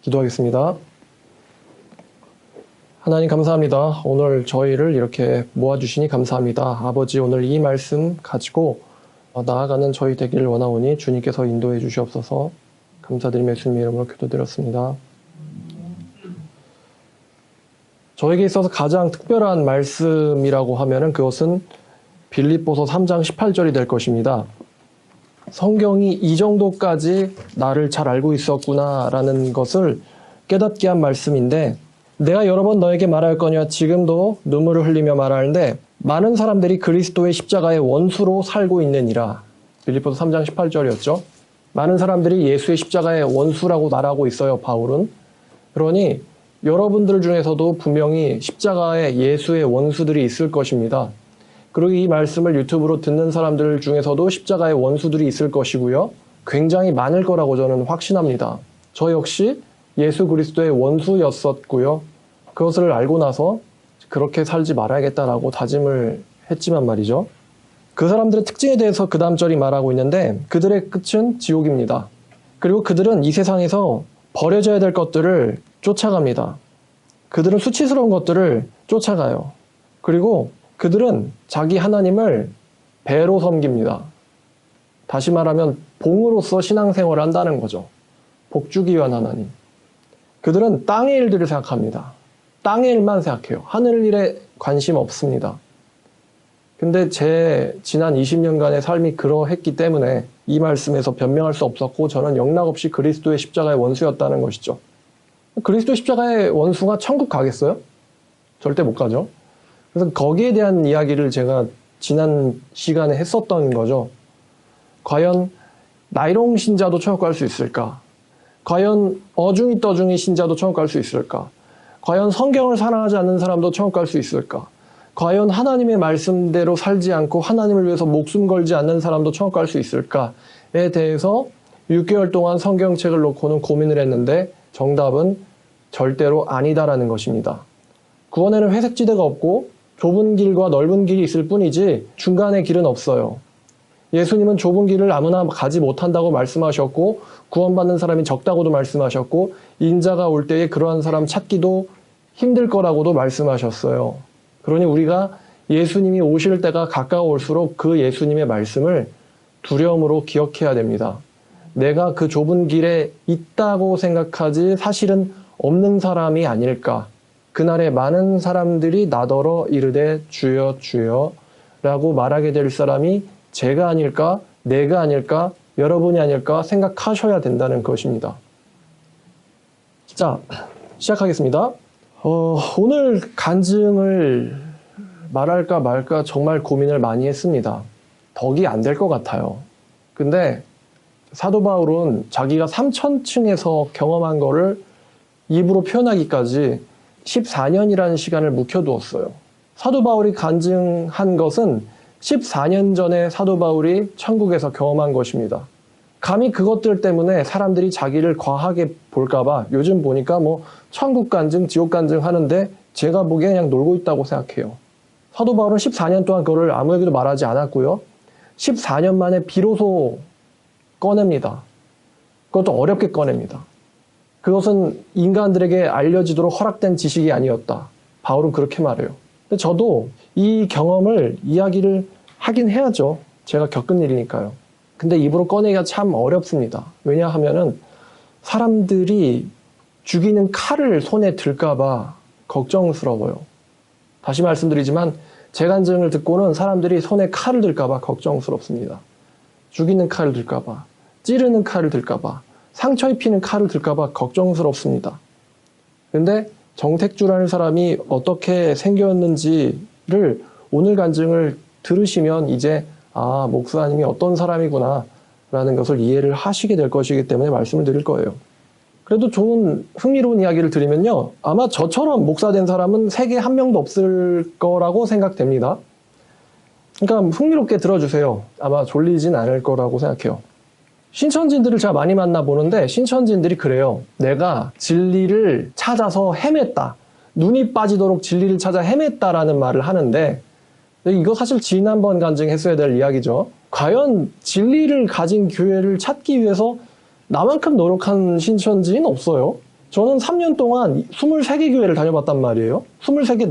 기도하겠습니다. 하나님 감사합니다. 오늘 저희를 이렇게 모아주시니 감사합니다. 아버지, 오늘 이 말씀 가지고 나아가는 저희 되기를 원하오니 주님께서 인도해 주시옵소서. 감사드리며 예수님의 이름으로 기도드렸습니다. 저에게 있어서 가장 특별한 말씀이라고 하면은 그것은 빌립보서 3장 18절이 될 것입니다. 성경이 이 정도까지 나를 잘 알고 있었구나라는 것을 깨닫게 한 말씀인데, 내가 여러 번 너에게 말하였거니와 지금도 눈물을 흘리며 말하는데 많은 사람들이 그리스도의 십자가의 원수로 살고 있느니라. 빌립보서 3장 18절이었죠. 많은 사람들이 예수의 십자가의 원수라고 말하고 있어요, 바울은. 그러니 여러분들 중에서도 분명히 십자가의 예수의 원수들이 있을 것입니다. 그리고 이 말씀을 유튜브로 듣는 사람들 중에서도 십자가의 원수들이 있을 것이고요. 굉장히 많을 거라고 저는 확신합니다. 저 역시 예수 그리스도의 원수였었고요. 그것을 알고 나서 그렇게 살지 말아야겠다라고 다짐을 했지만 말이죠. 그 사람들의 특징에 대해서 그 다음 절이 말하고 있는데, 그들의 끝은 지옥입니다. 그리고 그들은 이 세상에서 버려져야 될 것들을 쫓아갑니다. 그들은 수치스러운 것들을 쫓아가요. 그리고 그들은 자기 하나님을 배로 섬깁니다. 다시 말하면 봉으로서 신앙생활을 한다는 거죠. 복 주기 위한 하나님. 그들은 땅의 일들을 생각합니다. 땅의 일만 생각해요. 하늘 일에 관심 없습니다. 근데 제 지난 20년간의 삶이 그러했기 때문에 이 말씀에서 변명할 수 없었고, 저는 영락없이 그리스도의 십자가의 원수였다는 것이죠. 그리스도 십자가의 원수가 천국 가겠어요? 절대 못 가죠. 그래서 거기에 대한 이야기를 제가 지난 시간에 했었던 거죠. 과연 나이롱 신자도 천국 갈 수 있을까? 과연 어중이 떠중이 신자도 천국 갈 수 있을까? 과연 성경을 사랑하지 않는 사람도 천국 갈 수 있을까? 과연 하나님의 말씀대로 살지 않고 하나님을 위해서 목숨 걸지 않는 사람도 천국 갈 수 있을까에 대해서 6개월 동안 성경책을 놓고는 고민을 했는데, 정답은 절대로 아니다라는 것입니다. 구원에는 회색지대가 없고 좁은 길과 넓은 길이 있을 뿐이지 중간의 길은 없어요. 예수님은 좁은 길을 아무나 가지 못한다고 말씀하셨고, 구원받는 사람이 적다고도 말씀하셨고, 인자가 올 때에 그러한 사람 찾기도 힘들 거라고도 말씀하셨어요. 그러니 우리가 예수님이 오실 때가 가까워올수록 그 예수님의 말씀을 두려움으로 기억해야 됩니다. 내가 그 좁은 길에 있다고 생각하지 사실은 없는 사람이 아닐까. 그날에 많은 사람들이 나더러 이르되 주여 주여 라고 말하게 될 사람이 제가 아닐까, 내가 아닐까, 여러분이 아닐까 생각하셔야 된다는 것입니다. 자, 시작하겠습니다. 오늘 간증을 말할까 말까 정말 고민을 많이 했습니다. 덕이 안 될 것 같아요. 근데 사도 바울은 자기가 3000층에서 경험한 거를 입으로 표현하기까지 14년이라는 시간을 묵혀두었어요. 사도 바울이 간증한 것은 14년 전에 사도 바울이 천국에서 경험한 것입니다. 감히 그것들 때문에 사람들이 자기를 과하게 볼까봐 요즘 보니까 천국 간증, 지옥 간증 하는데 제가 보기엔 그냥 놀고 있다고 생각해요. 사도 바울은 14년 동안 그거를 아무에게도 말하지 않았고요. 14년 만에 비로소 꺼냅니다. 그것도 어렵게 꺼냅니다. 그것은 인간들에게 알려지도록 허락된 지식이 아니었다. 바울은 그렇게 말해요. 근데 저도 이 경험을 이야기를 하긴 해야죠. 제가 겪은 일이니까요. 근데 입으로 꺼내기가 참 어렵습니다. 왜냐하면은 사람들이 죽이는 칼을 손에 들까봐 걱정스러워요. 다시 말씀드리지만 제 간증을 듣고는 사람들이 손에 칼을 들까봐 걱정스럽습니다. 죽이는 칼을 들까봐, 찌르는 칼을 들까봐, 상처 입히는 칼을 들까봐 걱정스럽습니다. 근데 정택주라는 사람이 어떻게 생겼는지를 오늘 간증을 들으시면 이제 목사님이 어떤 사람이구나 라는 것을 이해를 하시게 될 것이기 때문에 말씀을 드릴 거예요. 그래도 좋은 흥미로운 이야기를 드리면요, 아마 저처럼 목사 된 사람은 세계에 한 명도 없을 거라고 생각됩니다. 그러니까 흥미롭게 들어주세요. 아마 졸리진 않을 거라고 생각해요. 신천지인들을 제가 많이 만나보는데 신천지인들이 그래요. 내가 진리를 찾아서 헤맸다. 눈이 빠지도록 진리를 찾아 헤맸다라는 말을 하는데, 이거 사실 지난번 간증했어야 될 이야기죠. 과연 진리를 가진 교회를 찾기 위해서 나만큼 노력한 신천지는 없어요. 저는 3년 동안 23개 교회를 다녀봤단 말이에요. 23개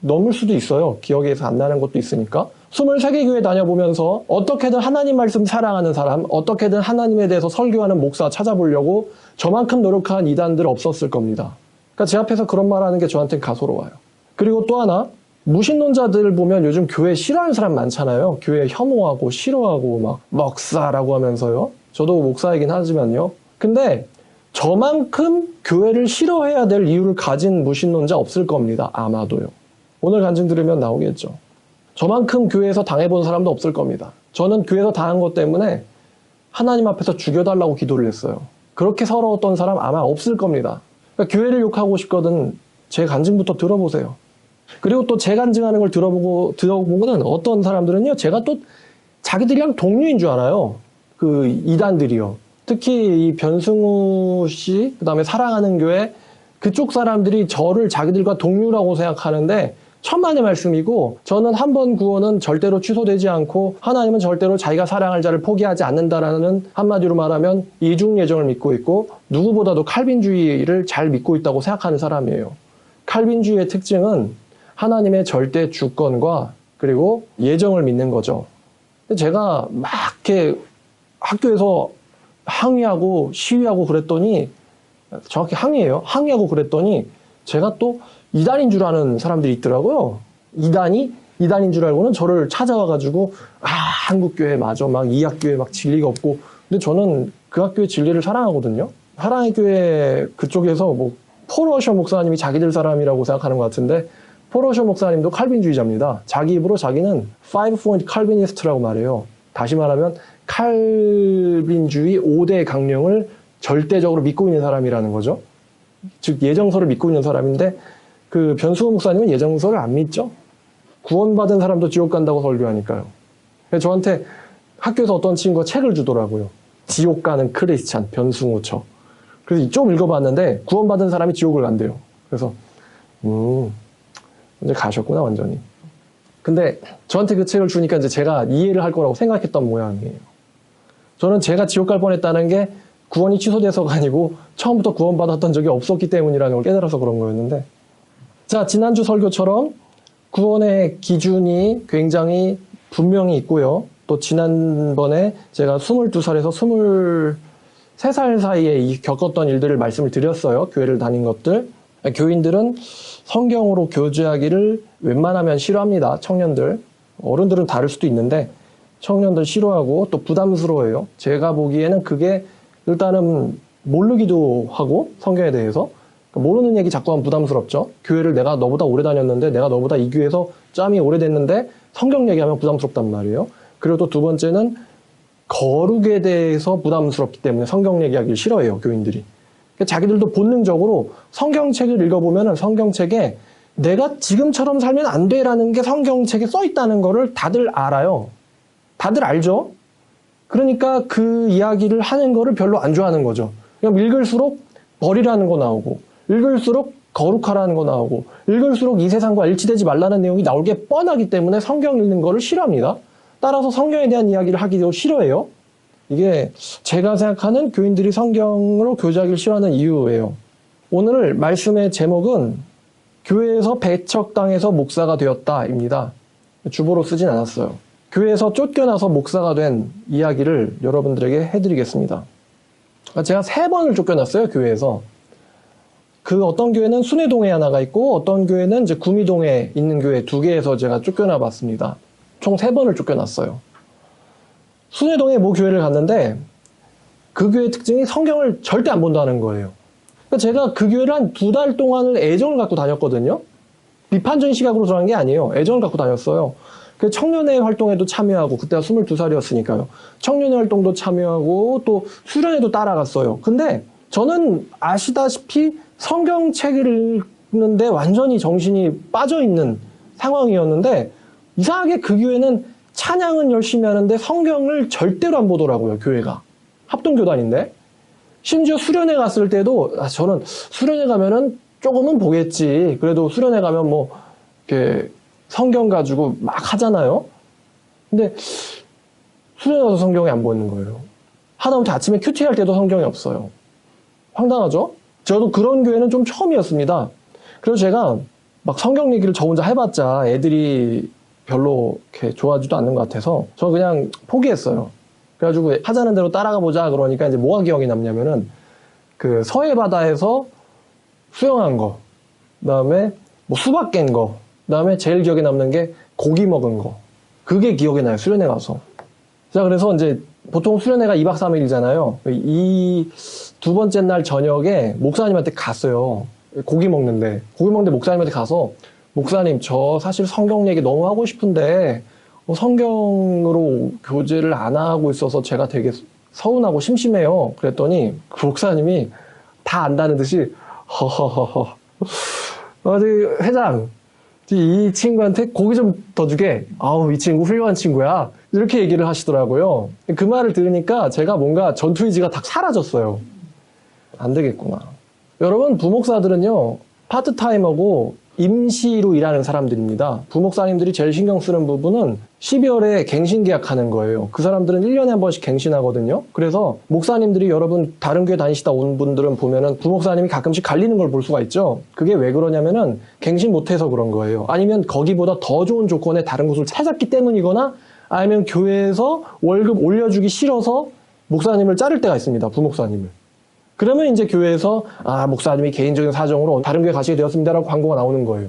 넘을 수도 있어요. 기억에서 안 나는 것도 있으니까. 23개 교회 다녀보면서 어떻게든 하나님 말씀 사랑하는 사람, 어떻게든 하나님에 대해서 설교하는 목사 찾아보려고 저만큼 노력한 이단들 없었을 겁니다. 그러니까 제 앞에서 그런 말 하는 게 저한테는 가소로워요. 그리고 또 하나, 무신론자들 보면 요즘 교회 싫어하는 사람 많잖아요. 교회 혐오하고 싫어하고 막 먹사라고 하면서요. 저도 목사이긴 하지만요. 근데 저만큼 교회를 싫어해야 될 이유를 가진 무신론자 없을 겁니다. 아마도요. 오늘 간증 들으면 나오겠죠. 저만큼 교회에서 당해본 사람도 없을 겁니다. 저는 교회에서 당한 것 때문에 하나님 앞에서 죽여달라고 기도를 했어요. 그렇게 서러웠던 사람 아마 없을 겁니다. 그러니까 교회를 욕하고 싶거든 제 간증부터 들어보세요. 그리고 또 제 간증하는 걸 들어보고는 어떤 사람들은요, 제가 또 자기들이랑 동료인 줄 알아요. 그 이단들이요. 특히 이 변승우 씨, 그 다음에 사랑하는 교회, 그쪽 사람들이 저를 자기들과 동료라고 생각하는데 천만의 말씀이고, 저는 한 번 구원은 절대로 취소되지 않고 하나님은 절대로 자기가 사랑할 자를 포기하지 않는다라는, 한마디로 말하면 이중예정을 믿고 있고 누구보다도 칼빈주의를 잘 믿고 있다고 생각하는 사람이에요. 칼빈주의의 특징은 하나님의 절대 주권과 그리고 예정을 믿는 거죠. 근데 제가 막 이렇게 학교에서 항의하고 시위하고 그랬더니, 정확히 항의해요. 항의하고 그랬더니 제가 또 이단인 줄 아는 사람들이 있더라고요. 이단인 줄 알고는 저를 찾아와가지고 한국교회 맞아, 막 이 학교에 막 진리가 없고. 근데 저는 그 학교의 진리를 사랑하거든요. 사랑의 교회 그쪽에서 뭐 포러셔 목사님이 자기들 사람이라고 생각하는 것 같은데, 포러셔 목사님도 칼빈주의자입니다. 자기 입으로 자기는 5-point 칼비니스트라고 말해요. 다시 말하면 칼빈주의 5대 강령을 절대적으로 믿고 있는 사람이라는 거죠. 즉 예정서를 믿고 있는 사람인데, 그 변수호 목사님은 예정서를 안 믿죠. 구원받은 사람도 지옥 간다고 설교하니까요. 그래서 저한테 학교에서 어떤 친구가 책을 주더라고요. 지옥 가는 크리스찬 변승우 저. 그래서 좀 읽어봤는데 구원받은 사람이 지옥을 간대요. 그래서 이제 가셨구나 완전히. 근데 저한테 그 책을 주니까 이제 제가 이해를 할 거라고 생각했던 모양이에요. 저는 제가 지옥 갈 뻔했다는 게 구원이 취소돼서가 아니고 처음부터 구원받았던 적이 없었기 때문이라는 걸 깨달아서 그런 거였는데, 자, 지난주 설교처럼 구원의 기준이 굉장히 분명히 있고요. 또 지난번에 제가 22살에서 23살 사이에 겪었던 일들을 말씀을 드렸어요. 교회를 다닌 것들. 교인들은 성경으로 교제하기를 웬만하면 싫어합니다. 청년들. 어른들은 다를 수도 있는데 청년들 싫어하고 또 부담스러워해요. 제가 보기에는 그게 일단은 모르기도 하고 성경에 대해서 모르는 얘기 자꾸 하면 부담스럽죠. 교회를 내가 너보다 오래 다녔는데, 내가 너보다 이 교회에서 짬이 오래됐는데 성경 얘기하면 부담스럽단 말이에요. 그리고 또 두 번째는 거룩에 대해서 부담스럽기 때문에 성경 얘기하기를 싫어해요, 교인들이. 자기들도 본능적으로 성경책을 읽어보면 성경책에 내가 지금처럼 살면 안 돼라는 게 성경책에 써 있다는 거를 다들 알아요. 다들 알죠? 그러니까 그 이야기를 하는 거를 별로 안 좋아하는 거죠. 그냥 읽을수록 버리라는 거 나오고, 읽을수록 거룩하라는 거 나오고, 읽을수록 이 세상과 일치되지 말라는 내용이 나올 게 뻔하기 때문에 성경 읽는 거를 싫어합니다. 따라서 성경에 대한 이야기를 하기도 싫어해요. 이게 제가 생각하는 교인들이 성경으로 교제하기를 싫어하는 이유예요. 오늘 말씀의 제목은 교회에서 배척당해서 목사가 되었다입니다. 주보로 쓰진 않았어요. 교회에서 쫓겨나서 목사가 된 이야기를 여러분들에게 해드리겠습니다. 제가 3번을 쫓겨났어요, 교회에서. 그 어떤 교회는 순회동에 하나가 있고 어떤 교회는 이제 구미동에 있는 교회 2개에서 제가 쫓겨나 봤습니다. 총 3번을 쫓겨났어요. 순회동에 모 교회를 갔는데 그 교회의 특징이 성경을 절대 안 본다는 거예요. 그러니까 제가 그 교회를 한 2달 동안을 애정을 갖고 다녔거든요. 비판적인 시각으로 들어간 게 아니에요. 애정을 갖고 다녔어요. 그 청년회 활동에도 참여하고, 그때가 22살이었으니까요. 청년회 활동도 참여하고 또 수련회도 따라갔어요. 근데 저는 아시다시피 성경책을 읽는데 완전히 정신이 빠져있는 상황이었는데, 이상하게 그 교회는 찬양은 열심히 하는데 성경을 절대로 안 보더라고요, 교회가. 합동교단인데. 심지어 수련회 갔을 때도, 저는 수련회 가면은 조금은 보겠지. 그래도 수련회 가면 뭐, 이렇게 성경 가지고 막 하잖아요. 근데 수련회 가서 성경이 안 보이는 거예요. 하다못해 아침에 큐티 할 때도 성경이 없어요. 황당하죠? 저도 그런 교회는 좀 처음이었습니다. 그래서 제가 막 성경 얘기를 저 혼자 해봤자 애들이 별로 이렇게 좋아하지도 않는 것 같아서 저 그냥 포기했어요. 그래가지고 하자는 대로 따라가 보자 그러니까 이제 뭐가 기억이 남냐면은 그 서해 바다에서 수영한 거, 그다음에 뭐 수박 깬 거, 그다음에 제일 기억에 남는 게 고기 먹은 거. 그게 기억이 나요. 수련회 가서. 자, 그래서 이제 보통 수련회가 2박 3일이잖아요. 이 두 번째 날 저녁에 목사님한테 갔어요. 고기 먹는데 목사님한테 가서 목사님 저 사실 성경 얘기 너무 하고 싶은데 성경으로 교제를 안 하고 있어서 제가 되게 서운하고 심심해요. 그랬더니 그 목사님이 다 안다는 듯이 허허허허 회장 이 친구한테 고기 좀 더 주게. 아우 이 친구 훌륭한 친구야. 이렇게 얘기를 하시더라고요. 그 말을 들으니까 제가 뭔가 전투 의지가 딱 사라졌어요. 안 되겠구나. 여러분 부목사들은요 파트타이머고 임시로 일하는 사람들입니다. 부목사님들이 제일 신경 쓰는 부분은 12월에 갱신 계약하는 거예요. 그 사람들은 1년에 한 번씩 갱신하거든요. 그래서 목사님들이 여러분 다른 교회 다니시다 온 분들은 보면은 부목사님이 가끔씩 갈리는 걸 볼 수가 있죠. 그게 왜 그러냐면은 갱신 못해서 그런 거예요. 아니면 거기보다 더 좋은 조건의 다른 곳을 찾았기 때문이거나 아니면 교회에서 월급 올려주기 싫어서 목사님을 자를 때가 있습니다. 부목사님을. 그러면 이제 교회에서 목사님이 개인적인 사정으로 다른 교회 가시게 되었습니다라고 광고가 나오는 거예요.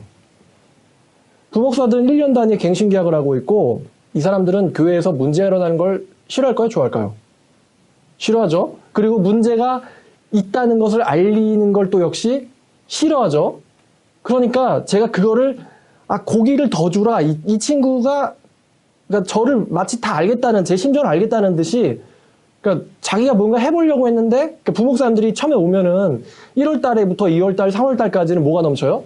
부목사들은 1년 단위의 갱신 계약을 하고 있고 이 사람들은 교회에서 문제가 일어나는 걸 싫어할까요? 좋아할까요? 싫어하죠. 그리고 문제가 있다는 것을 알리는 걸 또 역시 싫어하죠. 그러니까 제가 그거를 고기를 더 주라. 이 친구가 그러니까 저를 마치 다 알겠다는 제 심정을 알겠다는 듯이 그러니까 자기가 뭔가 해보려고 했는데 그러니까 부목사님들이 처음에 오면은 1월 달에부터 2월 달, 3월 달까지는 뭐가 넘쳐요?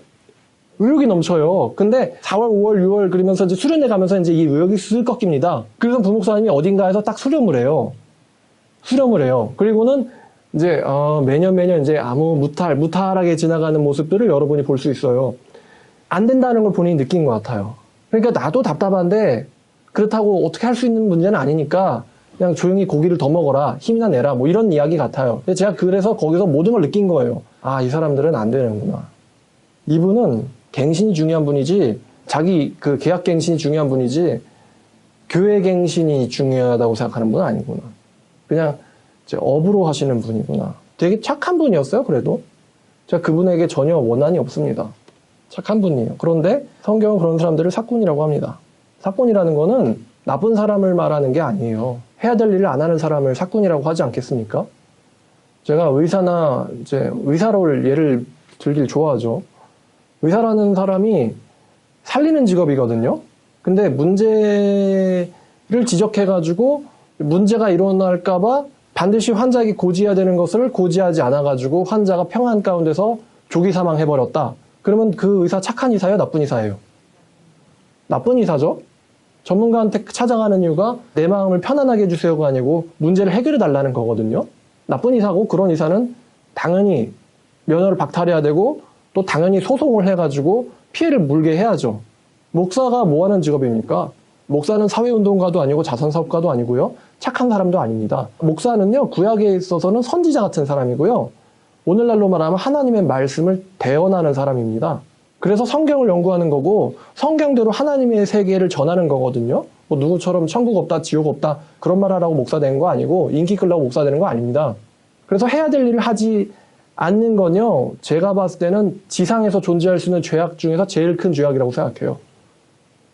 의욕이 넘쳐요. 근데 4월, 5월, 6월 그러면서 이제 수련회 가면서 이제 이 의욕이 쓱 꺾입니다. 그래서 부목사님이 어딘가에서 딱 수렴을 해요. 그리고는 이제 매년 이제 아무 무탈하게 지나가는 모습들을 여러분이 볼 수 있어요. 안 된다는 걸 본인이 느낀 것 같아요. 그러니까 나도 답답한데 그렇다고 어떻게 할 수 있는 문제는 아니니까 그냥 조용히 고기를 더 먹어라. 힘이나 내라. 뭐 이런 이야기 같아요. 제가 그래서 거기서 모든 걸 느낀 거예요. 이 사람들은 안 되는구나. 이분은 갱신이 중요한 분이지 자기 그 계약 갱신이 중요한 분이지 교회 갱신이 중요하다고 생각하는 분은 아니구나. 그냥 이제 업으로 하시는 분이구나. 되게 착한 분이었어요. 그래도 제가 그분에게 전혀 원한이 없습니다. 착한 분이에요. 그런데 성경은 그런 사람들을 사꾼이라고 합니다. 사꾼이라는 거는 나쁜 사람을 말하는 게 아니에요. 해야 될 일을 안 하는 사람을 사꾼이라고 하지 않겠습니까? 제가 의사나 이제 의사를 예를 들길 좋아하죠. 의사라는 사람이 살리는 직업이거든요. 근데 문제를 지적해가지고 문제가 일어날까봐 반드시 환자에게 고지해야 되는 것을 고지하지 않아가지고 환자가 평안 가운데서 조기 사망해버렸다. 그러면 그 의사 착한 의사예요? 나쁜 의사예요? 나쁜 의사죠? 전문가한테 찾아가는 이유가 내 마음을 편안하게 해주세요가 아니고 문제를 해결해 달라는 거거든요. 나쁜 의사고 그런 의사는 당연히 면허를 박탈해야 되고 또 당연히 소송을 해가지고 피해를 물게 해야죠. 목사가 뭐 하는 직업입니까? 목사는 사회운동가도 아니고 자선사업가도 아니고요. 착한 사람도 아닙니다. 목사는요, 구약에 있어서는 선지자 같은 사람이고요. 오늘날로 말하면 하나님의 말씀을 대언하는 사람입니다. 그래서 성경을 연구하는 거고 성경대로 하나님의 세계를 전하는 거거든요. 뭐 누구처럼 천국 없다, 지옥 없다 그런 말 하라고 목사 된 거 아니고 인기 끌려고 목사 되는 거 아닙니다. 그래서 해야 될 일을 하지 않는 건요. 제가 봤을 때는 지상에서 존재할 수 있는 죄악 중에서 제일 큰 죄악이라고 생각해요.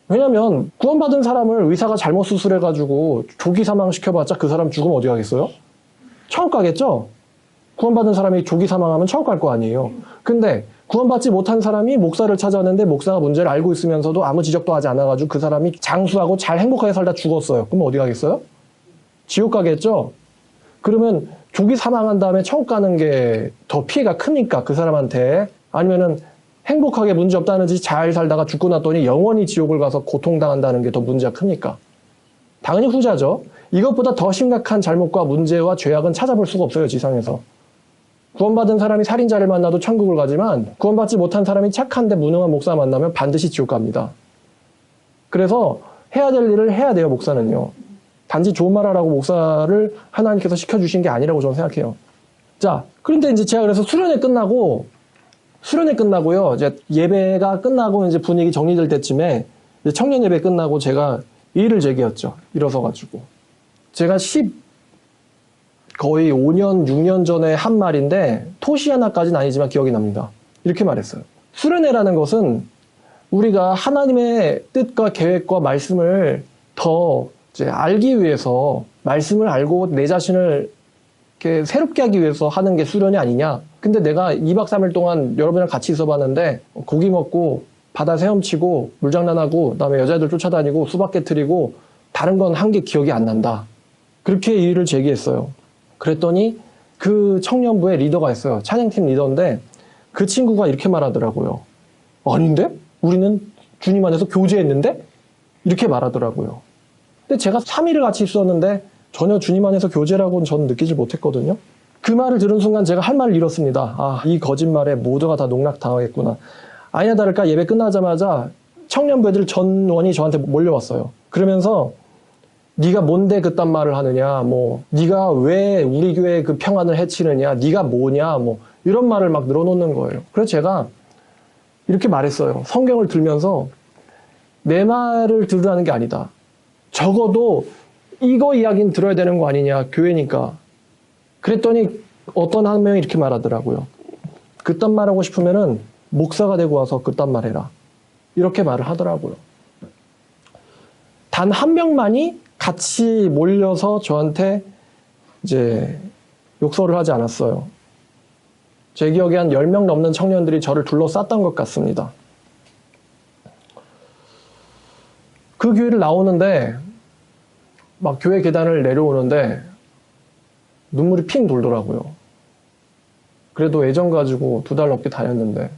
왜냐면 구원받은 사람을 의사가 잘못 수술해가지고 조기 사망시켜봤자 그 사람 죽으면 어디 가겠어요? 천국 가겠죠? 구원받은 사람이 조기 사망하면 천국 갈 거 아니에요. 근데 구원받지 못한 사람이 목사를 찾아왔는데 목사가 문제를 알고 있으면서도 아무 지적도 하지 않아가지고 그 사람이 장수하고 잘 행복하게 살다 죽었어요. 그럼 어디 가겠어요? 지옥 가겠죠? 그러면 조기 사망한 다음에 천국 가는 게 더 피해가 크니까 그 사람한테 아니면은 행복하게 문제 없다는 듯이 잘 살다가 죽고 났더니 영원히 지옥을 가서 고통당한다는 게 더 문제가 크니까. 당연히 후자죠. 이것보다 더 심각한 잘못과 문제와 죄악은 찾아볼 수가 없어요, 지상에서. 구원받은 사람이 살인자를 만나도 천국을 가지만 구원받지 못한 사람이 착한데 무능한 목사 만나면 반드시 지옥 갑니다. 그래서 해야 될 일을 해야 돼요, 목사는요. 단지 좋은 말 하라고 목사를 하나님께서 시켜주신 게 아니라고 저는 생각해요. 자, 그런데 이제 제가 그래서 수련회 끝나고요. 이제 예배가 끝나고 이제 분위기 정리될 때쯤에 이제 청년 예배 끝나고 제가 이의를 제기했죠. 일어서가지고. 제가 거의 5년, 6년 전에 한 말인데 토시 하나까지는 아니지만 기억이 납니다. 이렇게 말했어요. 수련회라는 것은 우리가 하나님의 뜻과 계획과 말씀을 더 이제 알기 위해서 말씀을 알고 내 자신을 이렇게 새롭게 하기 위해서 하는 게 수련이 아니냐. 근데 내가 2박 3일 동안 여러분이랑 같이 있어봤는데 고기 먹고 바다 헤엄치고 물장난하고 그다음에 여자애들 쫓아다니고 수박 깨트리고 다른 건 한 게 기억이 안 난다. 그렇게 이의를 제기했어요. 그랬더니 그 청년부의 리더가 있어요. 찬양팀 리더인데 그 친구가 이렇게 말하더라고요. 아닌데? 우리는 주님 안에서 교제했는데? 이렇게 말하더라고요. 근데 제가 3일을 같이 있었는데 전혀 주님 안에서 교제라고는 저는 느끼지 못했거든요. 그 말을 들은 순간 제가 할 말을 잃었습니다. 아, 이 거짓말에 모두가 다 농락당하겠구나. 아니나 다를까 예배 끝나자마자 청년부 애들 전원이 저한테 몰려왔어요. 그러면서 네가 뭔데 그딴 말을 하느냐, 뭐 네가 왜 우리 교회 그 평안을 해치느냐, 네가 뭐냐, 뭐 이런 말을 막 늘어놓는 거예요. 그래서 제가 이렇게 말했어요. 성경을 들면서 내 말을 들으라는 게 아니다. 적어도 이거 이야기는 들어야 되는 거 아니냐, 교회니까. 그랬더니 어떤 한 명이 이렇게 말하더라고요. 그딴 말하고 싶으면은 목사가 되고 와서 그딴 말 해라. 이렇게 말을 하더라고요. 단 한 명만이 같이 몰려서 저한테 이제 욕설을 하지 않았어요. 제 기억에 한 10명 넘는 청년들이 저를 둘러쌌던 것 같습니다. 그 교회를 나오는데 막 교회 계단을 내려오는데 눈물이 핑 돌더라고요. 그래도 애정 가지고 2달 넘게 다녔는데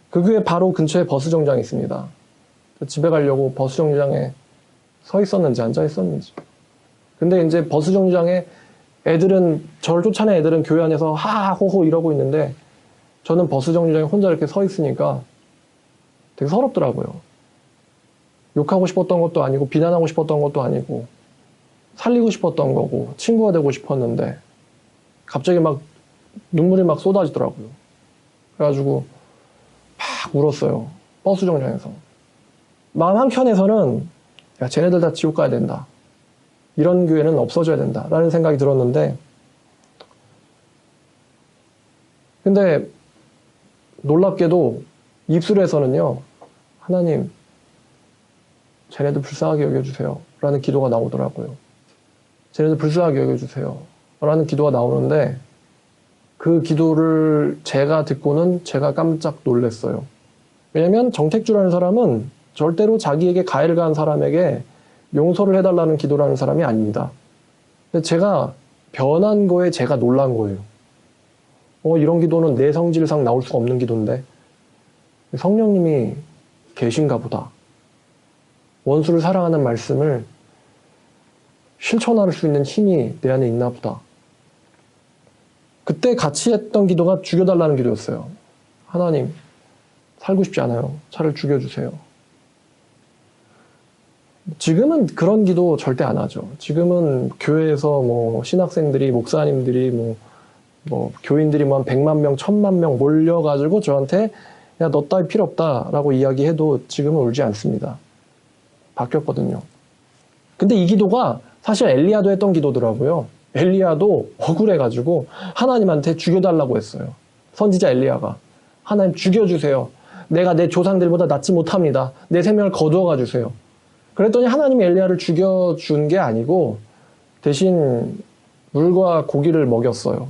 그 교회 바로 근처에 버스 정장이 있습니다. 집에 가려고 버스 정류장에 서 있었는지 앉아 있었는지. 근데 이제 버스 정류장에 애들은 저를 쫓아낸 애들은 교회 안에서 하하호호 이러고 있는데 저는 버스 정류장에 혼자 이렇게 서 있으니까 되게 서럽더라고요. 욕하고 싶었던 것도 아니고 비난하고 싶었던 것도 아니고 살리고 싶었던 거고 친구가 되고 싶었는데 갑자기 막 눈물이 막 쏟아지더라고요. 그래가지고 막 울었어요. 버스 정류장에서. 마음 한켠에서는 야, 쟤네들 다 지옥 가야 된다. 이런 교회는 없어져야 된다. 라는 생각이 들었는데 근데 놀랍게도 입술에서는요. 하나님 쟤네들 불쌍하게 여겨주세요. 라는 기도가 나오더라고요. 쟤네들 불쌍하게 여겨주세요. 라는 기도가 나오는데 그 기도를 제가 듣고는 제가 깜짝 놀랐어요. 왜냐면 정택주라는 사람은 절대로 자기에게 가해를 가한 사람에게 용서를 해달라는 기도라는 사람이 아닙니다. 근데 제가 변한 거에 제가 놀란 거예요. 이런 기도는 내 성질상 나올 수가 없는 기도인데 성령님이 계신가 보다. 원수를 사랑하는 말씀을 실천할 수 있는 힘이 내 안에 있나 보다. 그때 같이 했던 기도가 죽여달라는 기도였어요. 하나님, 살고 싶지 않아요. 차를 죽여주세요. 지금은 그런 기도 절대 안 하죠. 지금은 교회에서 뭐 신학생들이, 목사님들이, 뭐 교인들이 뭐 한 100만 명, 1000만 명 몰려가지고 저한테 야, 너 따위 필요 없다라고 이야기해도 지금은 울지 않습니다. 바뀌었거든요. 근데 이 기도가 사실 엘리야도 했던 기도더라고요. 엘리야도 억울해가지고 하나님한테 죽여달라고 했어요. 선지자 엘리야가. 하나님 죽여주세요. 내가 내 조상들보다 낫지 못합니다. 내 생명을 거두어가 주세요. 그랬더니 하나님이 엘리야를 죽여준 게 아니고 대신 물과 고기를 먹였어요.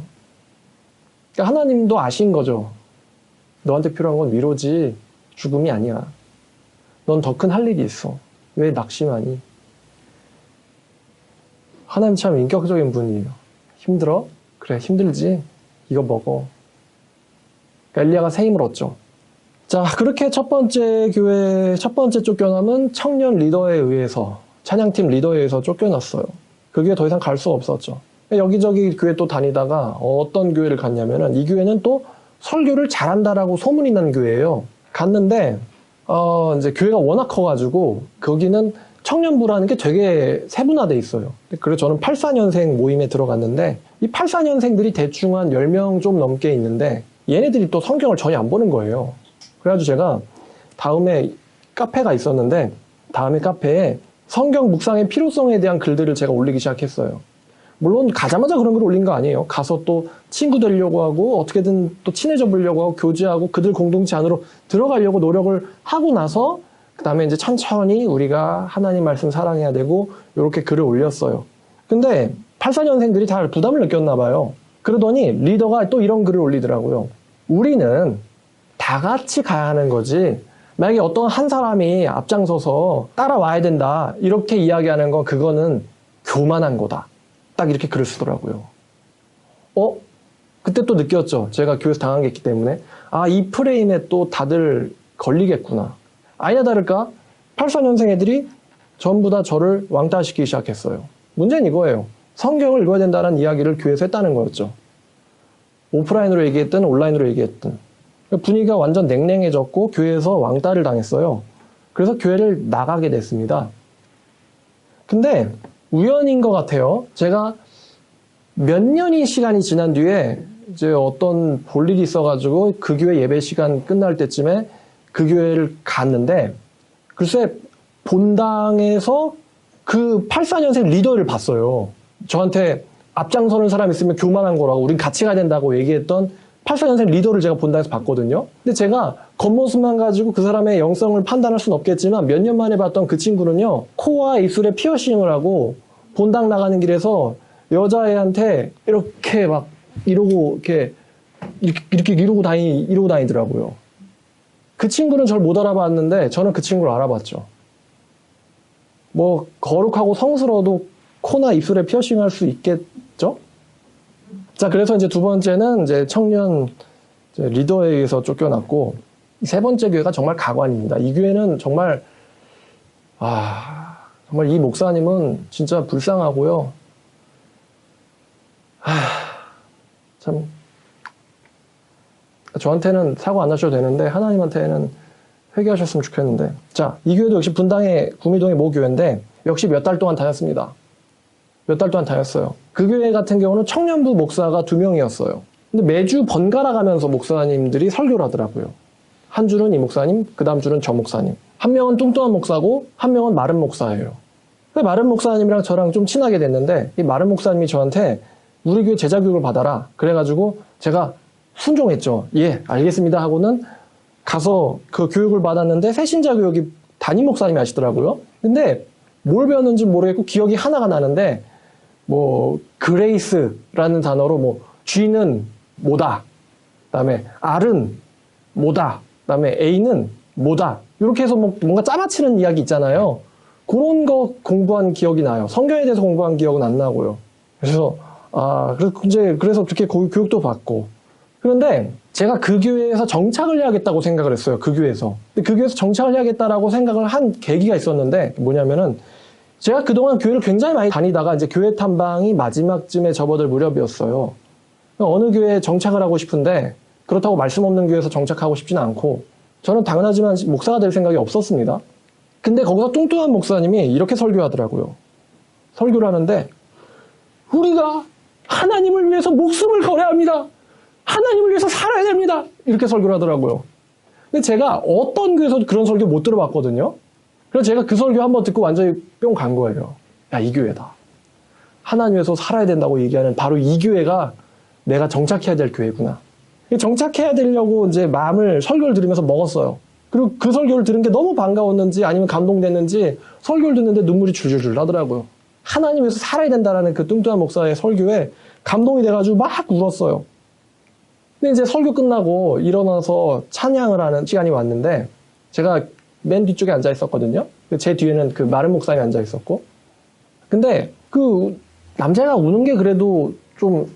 그러니까 하나님도 아신 거죠. 너한테 필요한 건 위로지 죽음이 아니야. 넌 더 큰 할 일이 있어. 왜 낙심하니? 하나님 참 인격적인 분이에요. 힘들어? 그래 힘들지. 이거 먹어. 그러니까 엘리야가 새 힘을 얻죠. 자, 그렇게 첫 번째 쫓겨남은 청년 리더에 의해서, 찬양팀 리더에 의해서 쫓겨났어요. 그 교회 더 이상 갈 수가 없었죠. 여기저기 교회 또 다니다가 어떤 교회를 갔냐면은 이 교회는 또 설교를 잘한다라고 소문이 난 교회예요. 갔는데 이제 교회가 워낙 커가지고 거기는 청년부라는 게 되게 세분화돼 있어요. 그래서 저는 84년생 모임에 들어갔는데 이 84년생들이 대충 한 10명 좀 넘게 있는데 얘네들이 또 성경을 전혀 안 보는 거예요. 그래가지고 제가 다음에 카페가 있었는데 다음에 카페에 성경 묵상의 필요성에 대한 글들을 제가 올리기 시작했어요. 물론 가자마자 그런 걸 올린 거 아니에요. 가서 또 친구 되려고 하고 어떻게든 또 친해져 보려고 하고 교제하고 그들 공동체 안으로 들어가려고 노력을 하고 나서 그 다음에 이제 천천히 우리가 하나님 말씀 사랑해야 되고 이렇게 글을 올렸어요. 근데 84년생들이 다 부담을 느꼈나 봐요. 그러더니 리더가 또 이런 글을 올리더라고요. 우리는 다 같이 가야 하는 거지 만약에 어떤 한 사람이 앞장서서 따라와야 된다 이렇게 이야기하는 건 그거는 교만한 거다. 딱 이렇게 글을 쓰더라고요. 그때 또 느꼈죠. 제가 교회에서 당한 게 있기 때문에 이 프레임에 또 다들 걸리겠구나. 아니나 다를까 84년생 애들이 전부 다 저를 왕따시키기 시작했어요. 문제는 이거예요. 성경을 읽어야 된다는 이야기를 교회에서 했다는 거였죠. 오프라인으로 얘기했든 온라인으로 얘기했든 분위기가 완전 냉랭해졌고 교회에서 왕따를 당했어요. 그래서 교회를 나가게 됐습니다. 근데 우연인 것 같아요. 제가 몇 년이 시간이 지난 뒤에 이제 어떤 볼 일이 있어가지고 그 교회 예배 시간 끝날 때쯤에 그 교회를 갔는데 글쎄 본당에서 그 84년생 리더를 봤어요. 저한테 앞장서는 사람 있으면 교만한 거라고 우린 같이 가야 된다고 얘기했던 84년생 리더를 제가 본당에서 봤거든요. 근데 제가 겉모습만 가지고 그 사람의 영성을 판단할 수는 없겠지만 몇 년 만에 봤던 그 친구는요. 코와 입술에 피어싱을 하고 본당 나가는 길에서 여자애한테 이렇게 막 이러고 이렇게 이러고 다니더라고요. 그 친구는 저를 못 알아봤는데 저는 그 친구를 알아봤죠. 뭐 거룩하고 성스러워도 코나 입술에 피어싱 할 수 있겠죠? 자, 그래서 이제 두 번째는 이제 청년 리더에 의해서 쫓겨났고 세 번째 교회가 정말 가관입니다. 이 교회는 정말 정말 이 목사님은 진짜 불쌍하고요. 참 저한테는 사고 안 하셔도 되는데 하나님한테는 회개하셨으면 좋겠는데 자, 이 교회도 역시 분당의 구미동의 모 교회인데 역시 몇 달 동안 다녔습니다. 몇 달 동안 다녔어요. 그 교회 같은 경우는 청년부 목사가 2명이었어요. 근데 매주 번갈아 가면서 목사님들이 설교를 하더라고요. 한 줄은 이 목사님, 그 다음 줄은 저 목사님. 한 명은 뚱뚱한 목사고 한 명은 마른 목사예요. 근데 마른 목사님이랑 저랑 좀 친하게 됐는데 이 마른 목사님이 저한테 우리 교회 제자교육을 받아라. 그래가지고 제가 순종했죠. 예, 알겠습니다 하고는 가서 그 교육을 받았는데 새신자 교육이 담임 목사님이 하시더라고요. 근데 뭘 배웠는지 모르겠고 기억이 하나가 나는데 뭐 그레이스라는 단어로 뭐 G는 뭐다. 그다음에 R은 뭐다. 그다음에 A는 뭐다. 이렇게 해서 뭐 뭔가 짜맞히는 이야기 있잖아요. 그런 거 공부한 기억이 나요. 성경에 대해서 공부한 기억은 안 나고요. 그래서 그래서 그렇게 교육도 받고. 그런데 제가 그 교회에서 정착을 해야겠다고 생각을 했어요. 그 교회에서. 근데 그 교회에서 정착을 해야겠다라고 생각을 한 계기가 있었는데 뭐냐면은 제가 그동안 교회를 굉장히 많이 다니다가 이제 교회 탐방이 마지막쯤에 접어들 무렵이었어요. 어느 교회에 정착을 하고 싶은데 그렇다고 말씀 없는 교회에서 정착하고 싶지는 않고 저는 당연하지만 목사가 될 생각이 없었습니다. 근데 거기서 뚱뚱한 목사님이 이렇게 설교하더라고요. 설교를 하는데 우리가 하나님을 위해서 목숨을 걸어야 합니다. 하나님을 위해서 살아야 됩니다. 이렇게 설교를 하더라고요. 근데 제가 어떤 교회에서도 그런 설교 못 들어봤거든요. 그래서 제가 그 설교 한번 듣고 완전히 뿅 간 거예요. 야, 이 교회다. 하나님 위해서 살아야 된다고 얘기하는 바로 이 교회가 내가 정착해야 될 교회구나. 정착해야 되려고 이제 마음을 설교를 들으면서 먹었어요. 그리고 그 설교를 들은 게 너무 반가웠는지 아니면 감동됐는지 설교를 듣는데 눈물이 줄줄줄 나더라고요. 하나님 위해서 살아야 된다라는 그 뚱뚱한 목사의 설교에 감동이 돼가지고 막 울었어요. 근데 이제 설교 끝나고 일어나서 찬양을 하는 시간이 왔는데 제가 맨 뒤쪽에 앉아 있었거든요. 제 뒤에는 그 마른 목사님이 앉아 있었고. 근데 그 남자가 우는 게 그래도 좀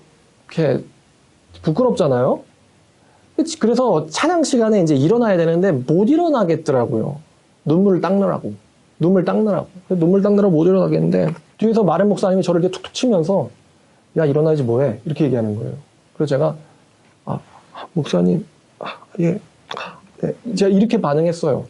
이렇게 부끄럽잖아요. 그래서 찬양 시간에 이제 일어나야 되는데 못 일어나겠더라고요. 눈물을 닦느라고 못 일어나겠는데 뒤에서 마른 목사님이 저를 이렇게 툭툭 치면서 야, 일어나야지 뭐해 이렇게 얘기하는 거예요. 그래서 제가 목사님 예, 네. 제가 이렇게 반응했어요.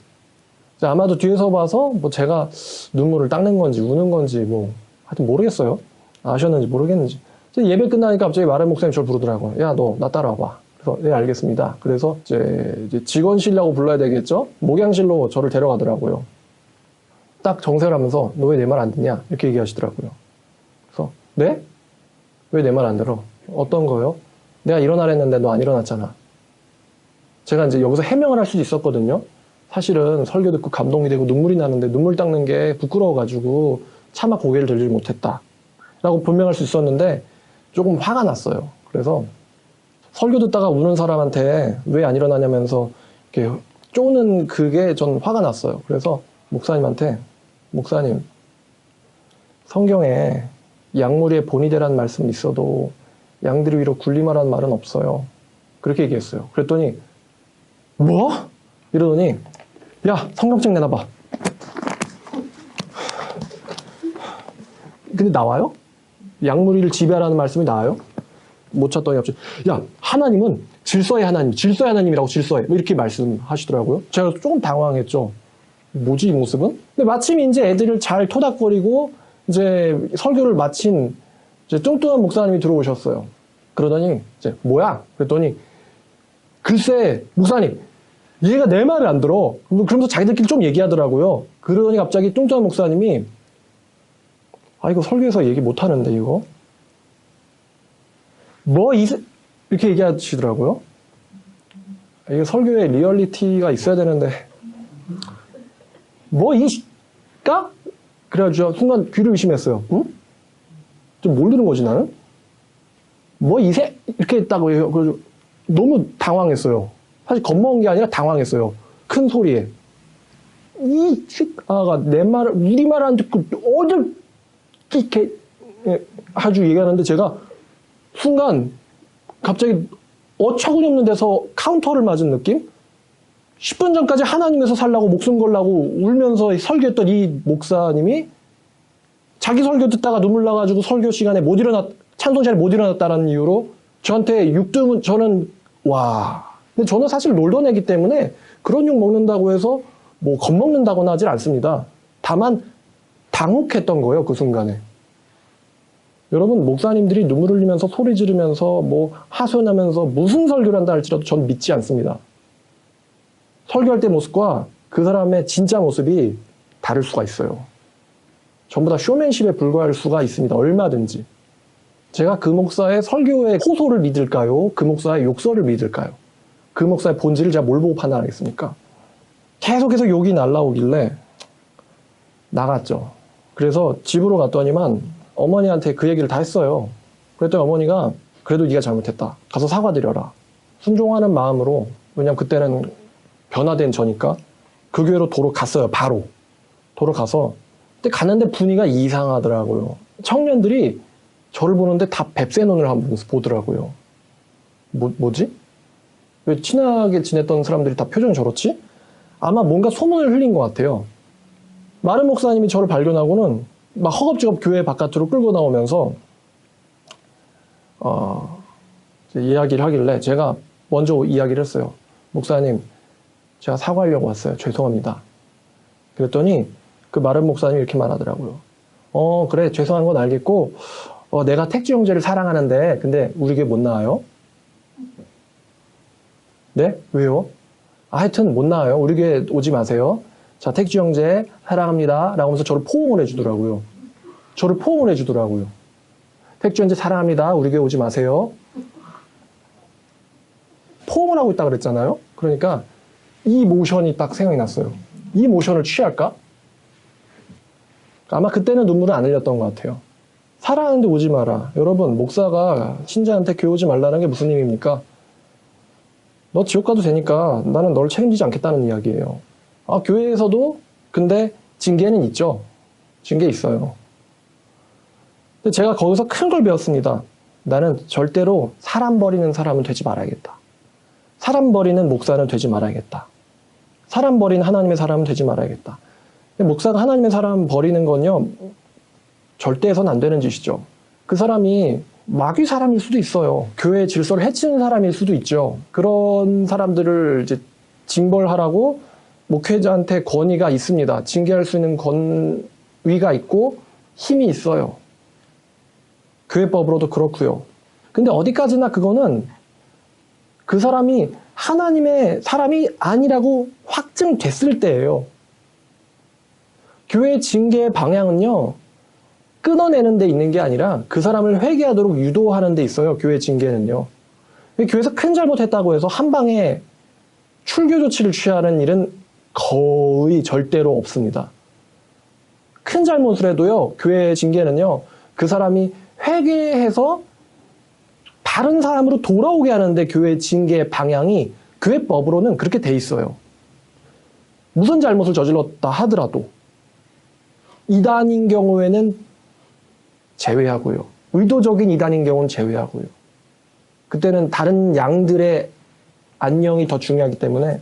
아마도 뒤에서 봐서 뭐 제가 눈물을 닦는 건지 우는 건지 뭐 하여튼 모르겠어요. 아셨는지 모르겠는지. 예배 끝나니까 갑자기 마른 목사님 저를 부르더라고요. 야, 너 나 따라와봐. 그래서 네, 알겠습니다. 그래서 이제 직원실이라고 불러야 되겠죠? 목양실로 저를 데려가더라고요. 딱 정색을 하면서 너 왜 내 말 안 듣냐? 이렇게 얘기하시더라고요. 그래서 네? 왜 내 말 안 들어? 어떤 거요? 내가 일어나랬는데 너 안 일어났잖아. 제가 이제 여기서 해명을 할 수도 있었거든요. 사실은 설교 듣고 감동이 되고 눈물이 나는데 눈물 닦는 게 부끄러워가지고 차마 고개를 들지 못했다. 라고 분명할 수 있었는데 조금 화가 났어요. 그래서 설교 듣다가 우는 사람한테 왜 안 일어나냐면서 이렇게 쪼는 그게 전 화가 났어요. 그래서 목사님한테 목사님, 성경에 양무리의 본이 되라는 말씀이 있어도 양들 위로 군림하라는 말은 없어요. 그렇게 얘기했어요. 그랬더니 뭐? 이러더니 야, 성경책 내놔봐. 근데 나와요? 양무리를 지배하라는 말씀이 나와요? 못 찾더니 갑자기 야, 하나님은 질서의 하나님, 질서의 하나님이라고 질서해. 뭐 이렇게 말씀하시더라고요. 제가 조금 당황했죠. 뭐지 이 모습은? 근데 마침 이제 애들을 잘 토닥거리고 이제 설교를 마친 이제 뚱뚱한 목사님이 들어오셨어요. 그러더니 이제 뭐야? 그랬더니 글쎄 목사님 얘가 내 말을 안 들어. 그러면서 자기들끼리 좀 얘기하더라고요. 그러더니 갑자기 뚱뚱한 목사님이 아 이거 설교에서 얘기 못 하는데 이거 이렇게 얘기하시더라고요. 이게 설교에 리얼리티가 있어야 되는데 이까? 그래가지고 순간 귀를 의심했어요. 응? 좀 모르는 거지 나는? 이렇게 했다고 해요. 그래서 너무 당황했어요. 사실 겁먹은 게 아니라 당황했어요. 큰 소리에. 이 새끼가 내 말을, 우리 말 안 듣고 어딜 이렇게 아주 얘기하는데 제가 순간 갑자기 어처구니 없는 데서 카운터를 맞은 느낌? 10분 전까지 하나님에서 살라고 목숨 걸라고 울면서 설교했던 이 목사님이 자기 설교 듣다가 눈물 나가지고 설교 시간에 찬송 시간에 못 일어났다는 이유로 저한테 저는 근데 저는 사실 놀던 애기 때문에 그런 욕 먹는다고 해서 뭐 겁먹는다거나 하질 않습니다. 다만 당혹했던 거예요, 그 순간에. 여러분, 목사님들이 눈물 흘리면서 소리 지르면서 뭐 하소연하면서 무슨 설교를 한다 할지라도 전 믿지 않습니다. 설교할 때 모습과 그 사람의 진짜 모습이 다를 수가 있어요. 전부 다 쇼맨십에 불과할 수가 있습니다. 얼마든지. 제가 그 목사의 설교의 호소를 믿을까요? 그 목사의 욕설을 믿을까요? 그 목사의 본질을 제가 뭘 보고 판단하겠습니까? 계속해서 욕이 날라오길래 나갔죠. 그래서 집으로 갔더니만 어머니한테 그 얘기를 다 했어요. 그랬더니 어머니가 그래도 네가 잘못했다. 가서 사과드려라. 순종하는 마음으로, 왜냐면 그때는 변화된 저니까 그 교회로 도로 갔어요. 바로. 도로 가서. 근데 갔는데 분위기가 이상하더라고요. 청년들이 저를 보는데 다 뱁새 눈을 한번 보더라고요. 뭐지? 왜 친하게 지냈던 사람들이 다 표정이 저렇지? 아마 뭔가 소문을 흘린 것 같아요. 마른 목사님이 저를 발견하고는 막 허겁지겁 교회 바깥으로 끌고 나오면서 이야기를 하길래 제가 먼저 이야기를 했어요. 목사님, 제가 사과하려고 왔어요. 죄송합니다. 그랬더니 그 마른 목사님이 이렇게 말하더라고요. 그래, 죄송한 건 알겠고 내가 택지 형제를 사랑하는데 근데 우리 교회 못 나와요? 네? 왜요? 하여튼 못 나와요. 우리 교회 오지 마세요. 자, 택지 형제 사랑합니다. 라고 하면서 저를 포옹을 해주더라고요. 택지 형제 사랑합니다. 우리 교회 오지 마세요. 포옹을 하고 있다 그랬잖아요. 그러니까 이 모션이 딱 생각이 났어요. 이 모션을 취할까? 아마 그때는 눈물을 안 흘렸던 것 같아요. 사랑하는데 오지 마라. 여러분, 목사가 신자한테 교회 오지 말라는 게 무슨 의미입니까? 너 지옥 가도 되니까 나는 너를 책임지지 않겠다는 이야기예요. 교회에서도 근데 징계는 있죠. 징계 있어요. 근데 제가 거기서 큰 걸 배웠습니다. 나는 절대로 사람 버리는 사람은 되지 말아야겠다. 사람 버리는 목사는 되지 말아야겠다. 사람 버리는 하나님의 사람은 되지 말아야겠다. 근데 목사가 하나님의 사람 버리는 건요, 절대 해서는 안 되는 짓이죠. 그 사람이 마귀 사람일 수도 있어요. 교회의 질서를 해치는 사람일 수도 있죠. 그런 사람들을 이제 징벌하라고 목회자한테 권위가 있습니다. 징계할 수 있는 권위가 있고 힘이 있어요. 교회법으로도 그렇고요. 근데 어디까지나 그거는 그 사람이 하나님의 사람이 아니라고 확증됐을 때예요. 교회 징계의 방향은요, 끊어내는 데 있는 게 아니라 그 사람을 회개하도록 유도하는 데 있어요. 교회 징계는요. 교회에서 큰 잘못했다고 해서 한 방에 출교 조치를 취하는 일은 거의 절대로 없습니다. 큰 잘못을 해도요, 교회 징계는요, 그 사람이 회개해서 다른 사람으로 돌아오게 하는데 교회 징계의 방향이 교회법으로는 그렇게 돼 있어요. 무슨 잘못을 저질렀다 하더라도 이단인 경우에는 제외하고요. 의도적인 이단인 경우는 제외하고요. 그때는 다른 양들의 안녕이 더 중요하기 때문에.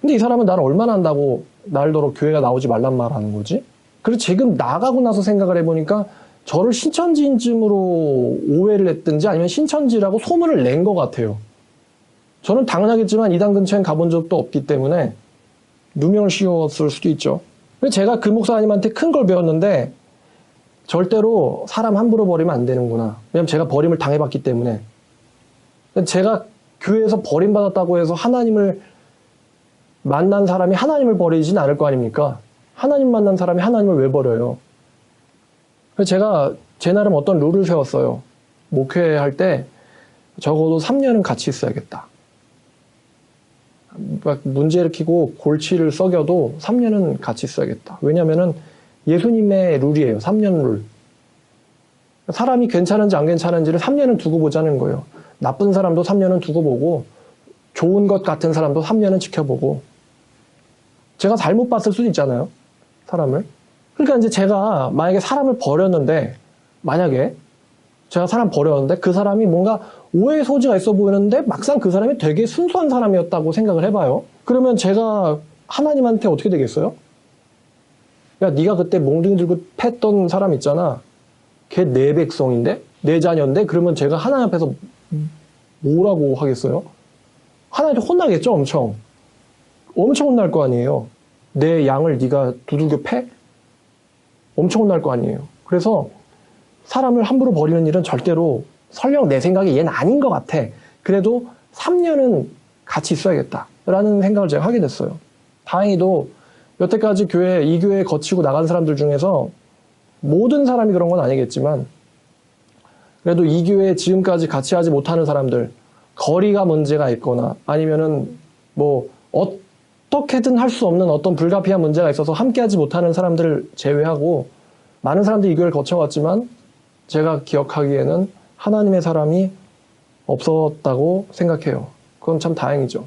근데 이 사람은 나를 얼마나 한다고 날더러 교회가 나오지 말란 말 하는 거지? 그래서 지금 나가고 나서 생각을 해보니까 저를 신천지인쯤으로 오해를 했든지 아니면 신천지라고 소문을 낸 것 같아요. 저는 당연하겠지만 이단 근처엔 가본 적도 없기 때문에 누명을 씌웠을 수도 있죠. 제가 그 목사님한테 큰 걸 배웠는데 절대로 사람 함부로 버리면 안 되는구나. 왜냐면 제가 버림을 당해봤기 때문에. 제가 교회에서 버림받았다고 해서 하나님을 만난 사람이 하나님을 버리진 않을 거 아닙니까? 하나님 만난 사람이 하나님을 왜 버려요? 그래서 제가 제 나름 어떤 룰을 세웠어요. 목회할 때 적어도 3년은 같이 있어야겠다. 문제 일으키고 골치를 썩여도 3년은 같이 있어야겠다. 왜냐면은 예수님의 룰이에요. 3년 룰. 사람이 괜찮은지 안 괜찮은지를 3년은 두고 보자는 거예요. 나쁜 사람도 3년은 두고 보고 좋은 것 같은 사람도 3년은 지켜보고. 제가 잘못 봤을 수도 있잖아요. 사람을. 그러니까 이제 제가 만약에 사람을 버렸는데, 만약에 제가 사람 버렸는데 그 사람이 뭔가 오해의 소지가 있어 보이는데 막상 그 사람이 되게 순수한 사람이었다고 생각을 해봐요. 그러면 제가 하나님한테 어떻게 되겠어요? 야, 네가 그때 몽둥이 들고 팼던 사람 있잖아. 걔 내 백성인데? 내 자녀인데? 그러면 제가 하나님 앞에서 뭐라고 하겠어요? 하나님한테 혼나겠죠, 엄청. 엄청 혼날 거 아니에요. 내 양을 네가 두들겨 패? 엄청 혼날 거 아니에요. 그래서 사람을 함부로 버리는 일은 절대로 설령 내 생각에 얘는 아닌 것 같아. 그래도 3년은 같이 있어야겠다라는 생각을 제가 하게 됐어요. 다행히도 여태까지 이 교회에 거치고 나간 사람들 중에서 모든 사람이 그런 건 아니겠지만 그래도 이 교회에 지금까지 같이 하지 못하는 사람들, 거리가 문제가 있거나 아니면은 뭐 어떻게든 할 수 없는 어떤 불가피한 문제가 있어서 함께하지 못하는 사람들을 제외하고 많은 사람들이 이 교회를 거쳐왔지만 제가 기억하기에는 하나님의 사람이 없었다고 생각해요. 그건 참 다행이죠.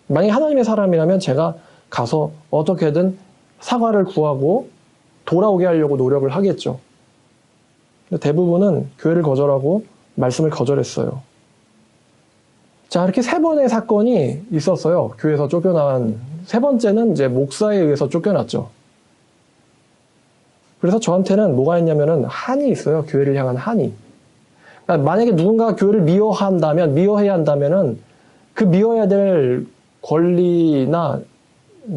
만약에 하나님의 사람이라면 제가 가서 어떻게든 사과를 구하고 돌아오게 하려고 노력을 하겠죠. 대부분은 교회를 거절하고 말씀을 거절했어요. 자, 이렇게 3번의 사건이 있었어요. 교회에서 쫓겨난. 3번째는 이제 목사에 의해서 쫓겨났죠. 그래서 저한테는 뭐가 있냐면은 한이 있어요. 교회를 향한 한이. 그러니까 만약에 누군가 교회를 미워해야 한다면은 그 미워해야 될 권리나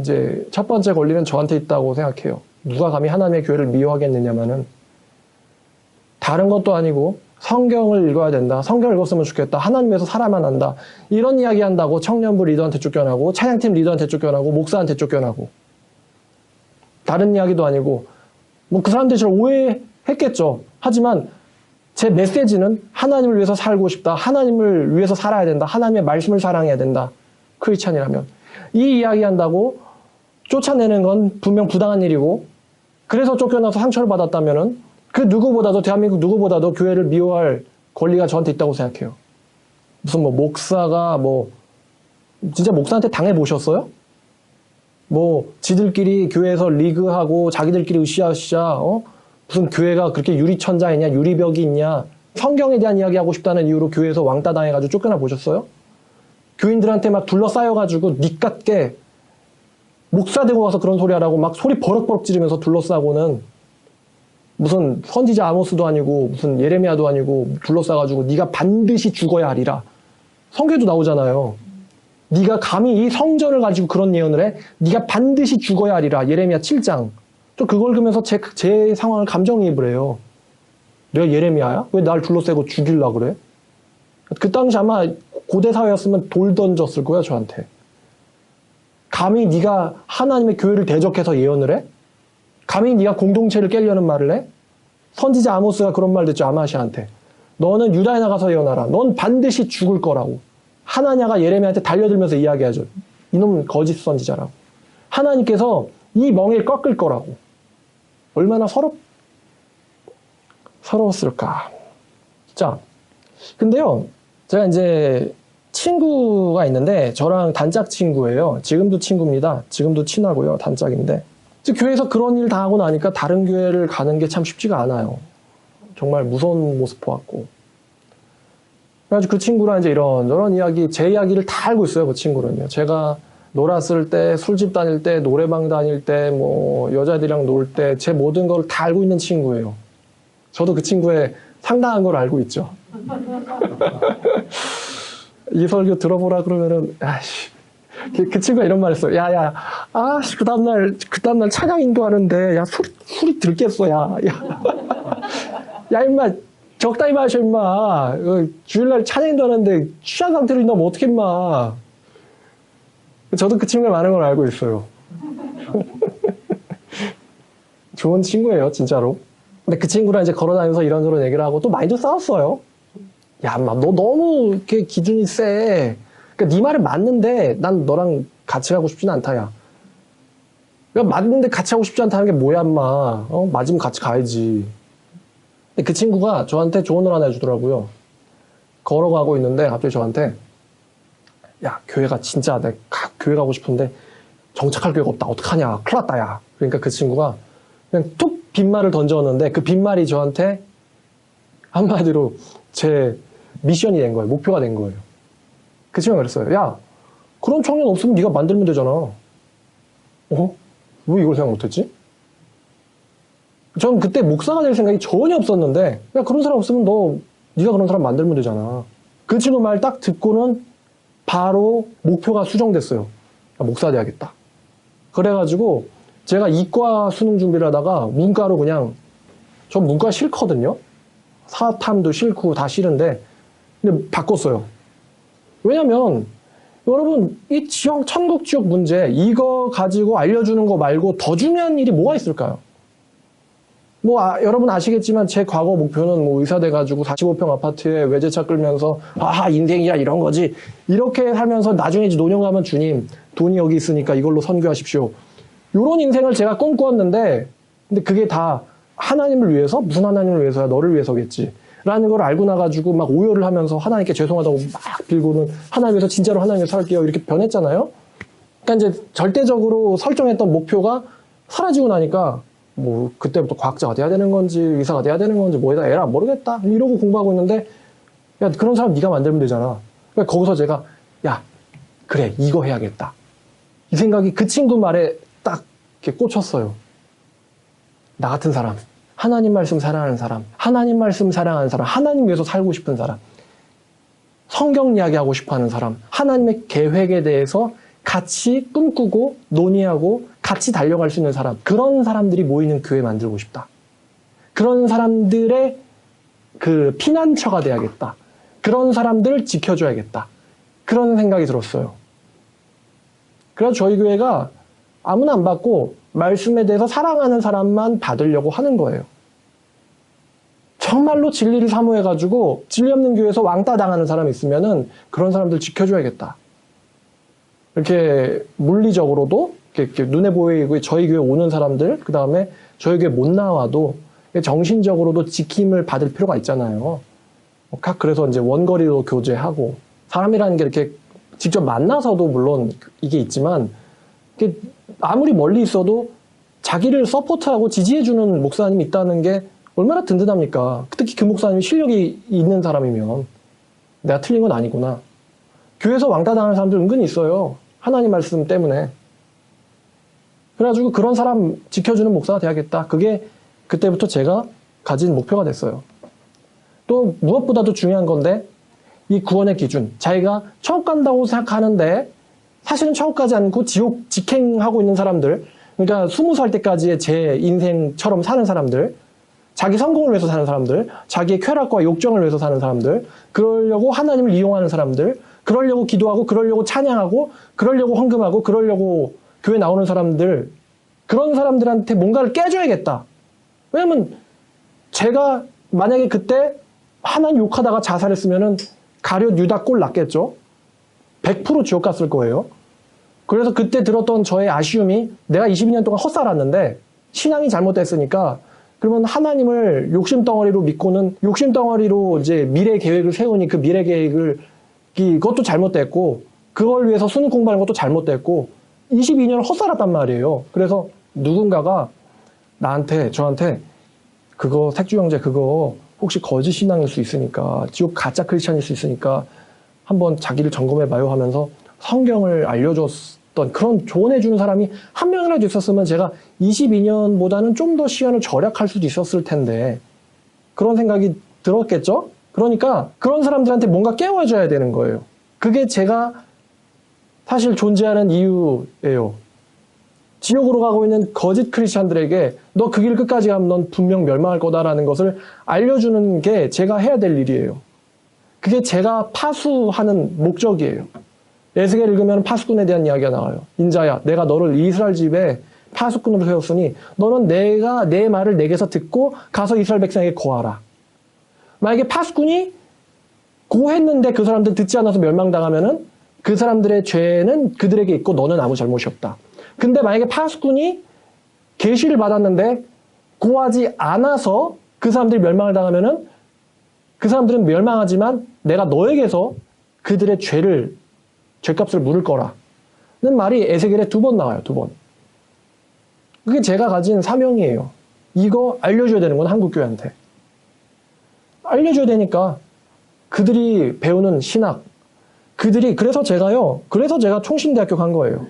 이제 첫 번째 권리는 저한테 있다고 생각해요. 누가 감히 하나님의 교회를 미워하겠느냐면은 다른 것도 아니고 성경을 읽어야 된다. 성경을 읽었으면 좋겠다. 하나님에서 살아만 한다. 이런 이야기 한다고 청년부 리더한테 쫓겨나고 찬양팀 리더한테 쫓겨나고 목사한테 쫓겨나고 다른 이야기도 아니고 뭐 그 사람들이 저를 오해했겠죠. 하지만 제 메시지는 하나님을 위해서 살고 싶다. 하나님을 위해서 살아야 된다. 하나님의 말씀을 사랑해야 된다. 크리스찬이라면. 이 이야기 한다고 쫓아내는 건 분명 부당한 일이고 그래서 쫓겨나서 상처를 받았다면은 그 누구보다도 대한민국 누구보다도 교회를 미워할 권리가 저한테 있다고 생각해요. 무슨 뭐 목사가 뭐 진짜 목사한테 당해보셨어요? 뭐 지들끼리 교회에서 리그하고 자기들끼리 으쌰으쌰 무슨 교회가 그렇게 유리천자이냐 유리벽이 있냐 성경에 대한 이야기하고 싶다는 이유로 교회에서 왕따 당해가지고 쫓겨나 보셨어요? 교인들한테 막 둘러싸여가지고 닉같게 목사 되고 가서 그런 소리 하라고 막 소리 버럭버럭 지르면서 둘러싸고는 무슨 선지자 아모스도 아니고 무슨 예레미야도 아니고 둘러싸가지고 네가 반드시 죽어야 하리라. 성경에도 나오잖아요. 네가 감히 이 성전을 가지고 그런 예언을 해? 네가 반드시 죽어야 하리라. 예레미야 7장. 저 그걸 보면서 제 상황을 감정이입을 해요. 내가 예레미야야? 왜 날 둘러싸고 죽이려고 그래? 그 당시 아마 고대 사회였으면 돌 던졌을 거야, 저한테. 감히 네가 하나님의 교회를 대적해서 예언을 해? 감히 네가 공동체를 깨려는 말을 해? 선지자 아모스가 그런 말 듣죠, 아마시아한테. 너는 유다에 나가서 예언하라. 넌 반드시 죽을 거라고. 하나냐가 예레미야한테 달려들면서 이야기하죠. 이놈 거짓 선지자라고. 하나님께서 이 멍에를 꺾을 거라고. 얼마나 서러웠을까. 자, 근데요, 제가 이제 친구가 있는데 저랑 단짝 친구예요. 지금도 친구입니다. 지금도 친하고요. 단짝인데. 교회에서 그런 일 당하고 나니까 다른 교회를 가는 게 참 쉽지가 않아요. 정말 무서운 모습 보았고. 그래가지고 그 친구랑 이제 이런저런 이야기, 제 이야기를 다 알고 있어요. 그 친구는요. 제가 놀았을 때, 술집 다닐 때, 노래방 다닐 때, 뭐 여자들이랑 놀 때 제 모든 걸 다 알고 있는 친구예요. 저도 그 친구의 상당한 걸 알고 있죠. 이 설교 들어보라 그러면은, 아씨, 그 친구가 이런 말 했어요. 야, 아씨, 그 다음날 찬양 인도하는데, 야, 술이 들겠어, 야. 야, 임마, 적당히 마셔, 임마. 주일날 찬양 인도하는데, 취한 상태로 인도하면 어떡해, 임마. 저도 그 친구가 많은 걸 알고 있어요. 좋은 친구예요, 진짜로. 근데 그 친구랑 이제 걸어다니면서 이런저런 얘기를 하고 또 많이도 싸웠어요. 야, 너 너무 이렇게 기준이 세. 그러니까 네 말이 맞는데 난 너랑 같이 가고 싶진 않다, 야. 그러니까 맞는데 같이 하고 싶지 않다는 게 뭐야, 인마. 맞으면 같이 가야지. 근데 그 친구가 저한테 조언을 하나 해주더라고요. 걸어가고 있는데 갑자기 저한테 야, 교회가 진짜 내가 교회 가고 싶은데 정착할 교회가 없다. 어떡하냐. 큰일 났다, 야. 그러니까 그 친구가 그냥 툭 빈말을 던졌는데 그 빈말이 저한테 한마디로 제 미션이 된 거예요. 목표가 된 거예요. 그 친구가 그랬어요. 야, 그런 청년 없으면 네가 만들면 되잖아. 왜 이걸 생각 못했지? 전 그때 목사가 될 생각이 전혀 없었는데 야, 그런 사람 없으면 네가 그런 사람 만들면 되잖아. 그 친구 말 딱 듣고는 바로 목표가 수정됐어요. 야, 목사 돼야겠다. 그래가지고 제가 이과 수능 준비를 하다가 문과로 그냥 전 문과 싫거든요. 사탐도 싫고 다 싫은데 근데 바꿨어요. 왜냐면 여러분 이 지역 천국 지역 문제 이거 가지고 알려주는 거 말고 더 중요한 일이 뭐가 있을까요? 여러분 아시겠지만 제 과거 목표는 의사 돼가지고 45평 아파트에 외제차 끌면서 인생이야 이런 거지 이렇게 살면서 나중에 노년 가면 주님 돈이 여기 있으니까 이걸로 선교하십시오. 이런 인생을 제가 꿈꾸었는데 근데 그게 다 하나님을 위해서 무슨 하나님을 위해서야 너를 위해서겠지 라는 걸 알고 나가지고 막 오열을 하면서 하나님께 죄송하다고 막 빌고는 하나님께서 진짜로 하나님을 살게요 이렇게 변했잖아요. 그러니까 이제 절대적으로 설정했던 목표가 사라지고 나니까 그때부터 과학자가 돼야 되는 건지 의사가 돼야 되는 건지 뭐에다 에라 모르겠다 이러고 공부하고 있는데 야 그런 사람 네가 만들면 되잖아. 그러니까 거기서 제가 야 그래 이거 해야겠다 이 생각이 그 친구 말에 딱 이렇게 꽂혔어요. 나 같은 사람 하나님 말씀 사랑하는 사람 하나님 말씀 사랑하는 사람 하나님 위해서 살고 싶은 사람 성경 이야기하고 싶어하는 사람 하나님의 계획에 대해서 같이 꿈꾸고 논의하고 같이 달려갈 수 있는 사람 그런 사람들이 모이는 교회 만들고 싶다. 그런 사람들의 그 피난처가 돼야겠다. 그런 사람들을 지켜줘야겠다. 그런 생각이 들었어요. 그래서 저희 교회가 아무나 안 받고 말씀에 대해서 사랑하는 사람만 받으려고 하는 거예요. 정말로 진리를 사모해가지고 진리 없는 교회에서 왕따 당하는 사람이 있으면은 그런 사람들 지켜줘야겠다. 이렇게 물리적으로도 이렇게 눈에 보이고 저희 교회 오는 사람들 그 다음에 저희 교회 못 나와도 정신적으로도 지킴을 받을 필요가 있잖아요. 그래서 이제 원거리로 교제하고 사람이라는 게 이렇게 직접 만나서도 물론 이게 있지만 아무리 멀리 있어도 자기를 서포트하고 지지해주는 목사님이 있다는 게 얼마나 든든합니까? 특히 그 목사님이 실력이 있는 사람이면 내가 틀린 건 아니구나. 교회에서 왕따 당하는 사람들 은근히 있어요. 하나님 말씀 때문에. 그래가지고 그런 사람 지켜주는 목사가 돼야겠다. 그게 그때부터 제가 가진 목표가 됐어요. 또 무엇보다도 중요한 건데 이 구원의 기준. 자기가 천국 간다고 생각하는데 사실은 천국 가지 않고 지옥 직행하고 있는 사람들, 그러니까 20살 때까지의 제 인생처럼 사는 사람들, 자기 성공을 위해서 사는 사람들, 자기의 쾌락과 욕정을 위해서 사는 사람들, 그러려고 하나님을 이용하는 사람들, 그러려고 기도하고, 그러려고 찬양하고, 그러려고 헌금하고, 그러려고 교회 나오는 사람들, 그런 사람들한테 뭔가를 깨줘야겠다. 왜냐면 제가 만약에 그때 하나님 욕하다가 자살했으면은 가룟 유다 꼴 났겠죠. 100% 지옥 갔을 거예요. 그래서 그때 들었던 저의 아쉬움이 내가 22년 동안 헛살았는데 신앙이 잘못됐으니까 그러면 하나님을 욕심덩어리로 믿고는 욕심덩어리로 이제 미래 계획을 세우니 그 미래 계획을 그것도 잘못됐고 그걸 위해서 수능 공부하는 것도 잘못됐고 22년을 헛살았단 말이에요. 그래서 누군가가 저한테 그거 색주 형제 그거 혹시 거짓 신앙일 수 있으니까 지옥 가짜 크리스찬일 수 있으니까 한번 자기를 점검해봐요 하면서 성경을 알려줬던 그런 조언해주는 사람이 한 명이라도 있었으면 제가 22년보다는 좀 더 시간을 절약할 수도 있었을 텐데 그런 생각이 들었겠죠? 그러니까 그런 사람들한테 뭔가 깨워줘야 되는 거예요. 그게 제가 사실 존재하는 이유예요. 지옥으로 가고 있는 거짓 크리스찬들에게 너 그 길 끝까지 가면 넌 분명 멸망할 거다라는 것을 알려주는 게 제가 해야 될 일이에요. 그게 제가 파수하는 목적이에요. 에스겔 읽으면 파수꾼에 대한 이야기가 나와요. 인자야, 내가 너를 이스라엘 집에 파수꾼으로 세웠으니 너는 내가 내 말을 내게서 듣고 가서 이스라엘 백성에게 고하라. 만약에 파수꾼이 고했는데 그 사람들 듣지 않아서 멸망당하면은 그 사람들의 죄는 그들에게 있고 너는 아무 잘못이 없다. 근데 만약에 파수꾼이 계시를 받았는데 고하지 않아서 그 사람들이 멸망을 당하면은 그 사람들은 멸망하지만 내가 너에게서 그들의 죄값을 물을 거라는 말이 에스겔에 2번 나와요. 2번. 그게 제가 가진 사명이에요. 이거 알려줘야 되는 건 한국교회한테. 알려줘야 되니까 그들이 배우는 신학, 그래서 제가 총신대학교 간 거예요.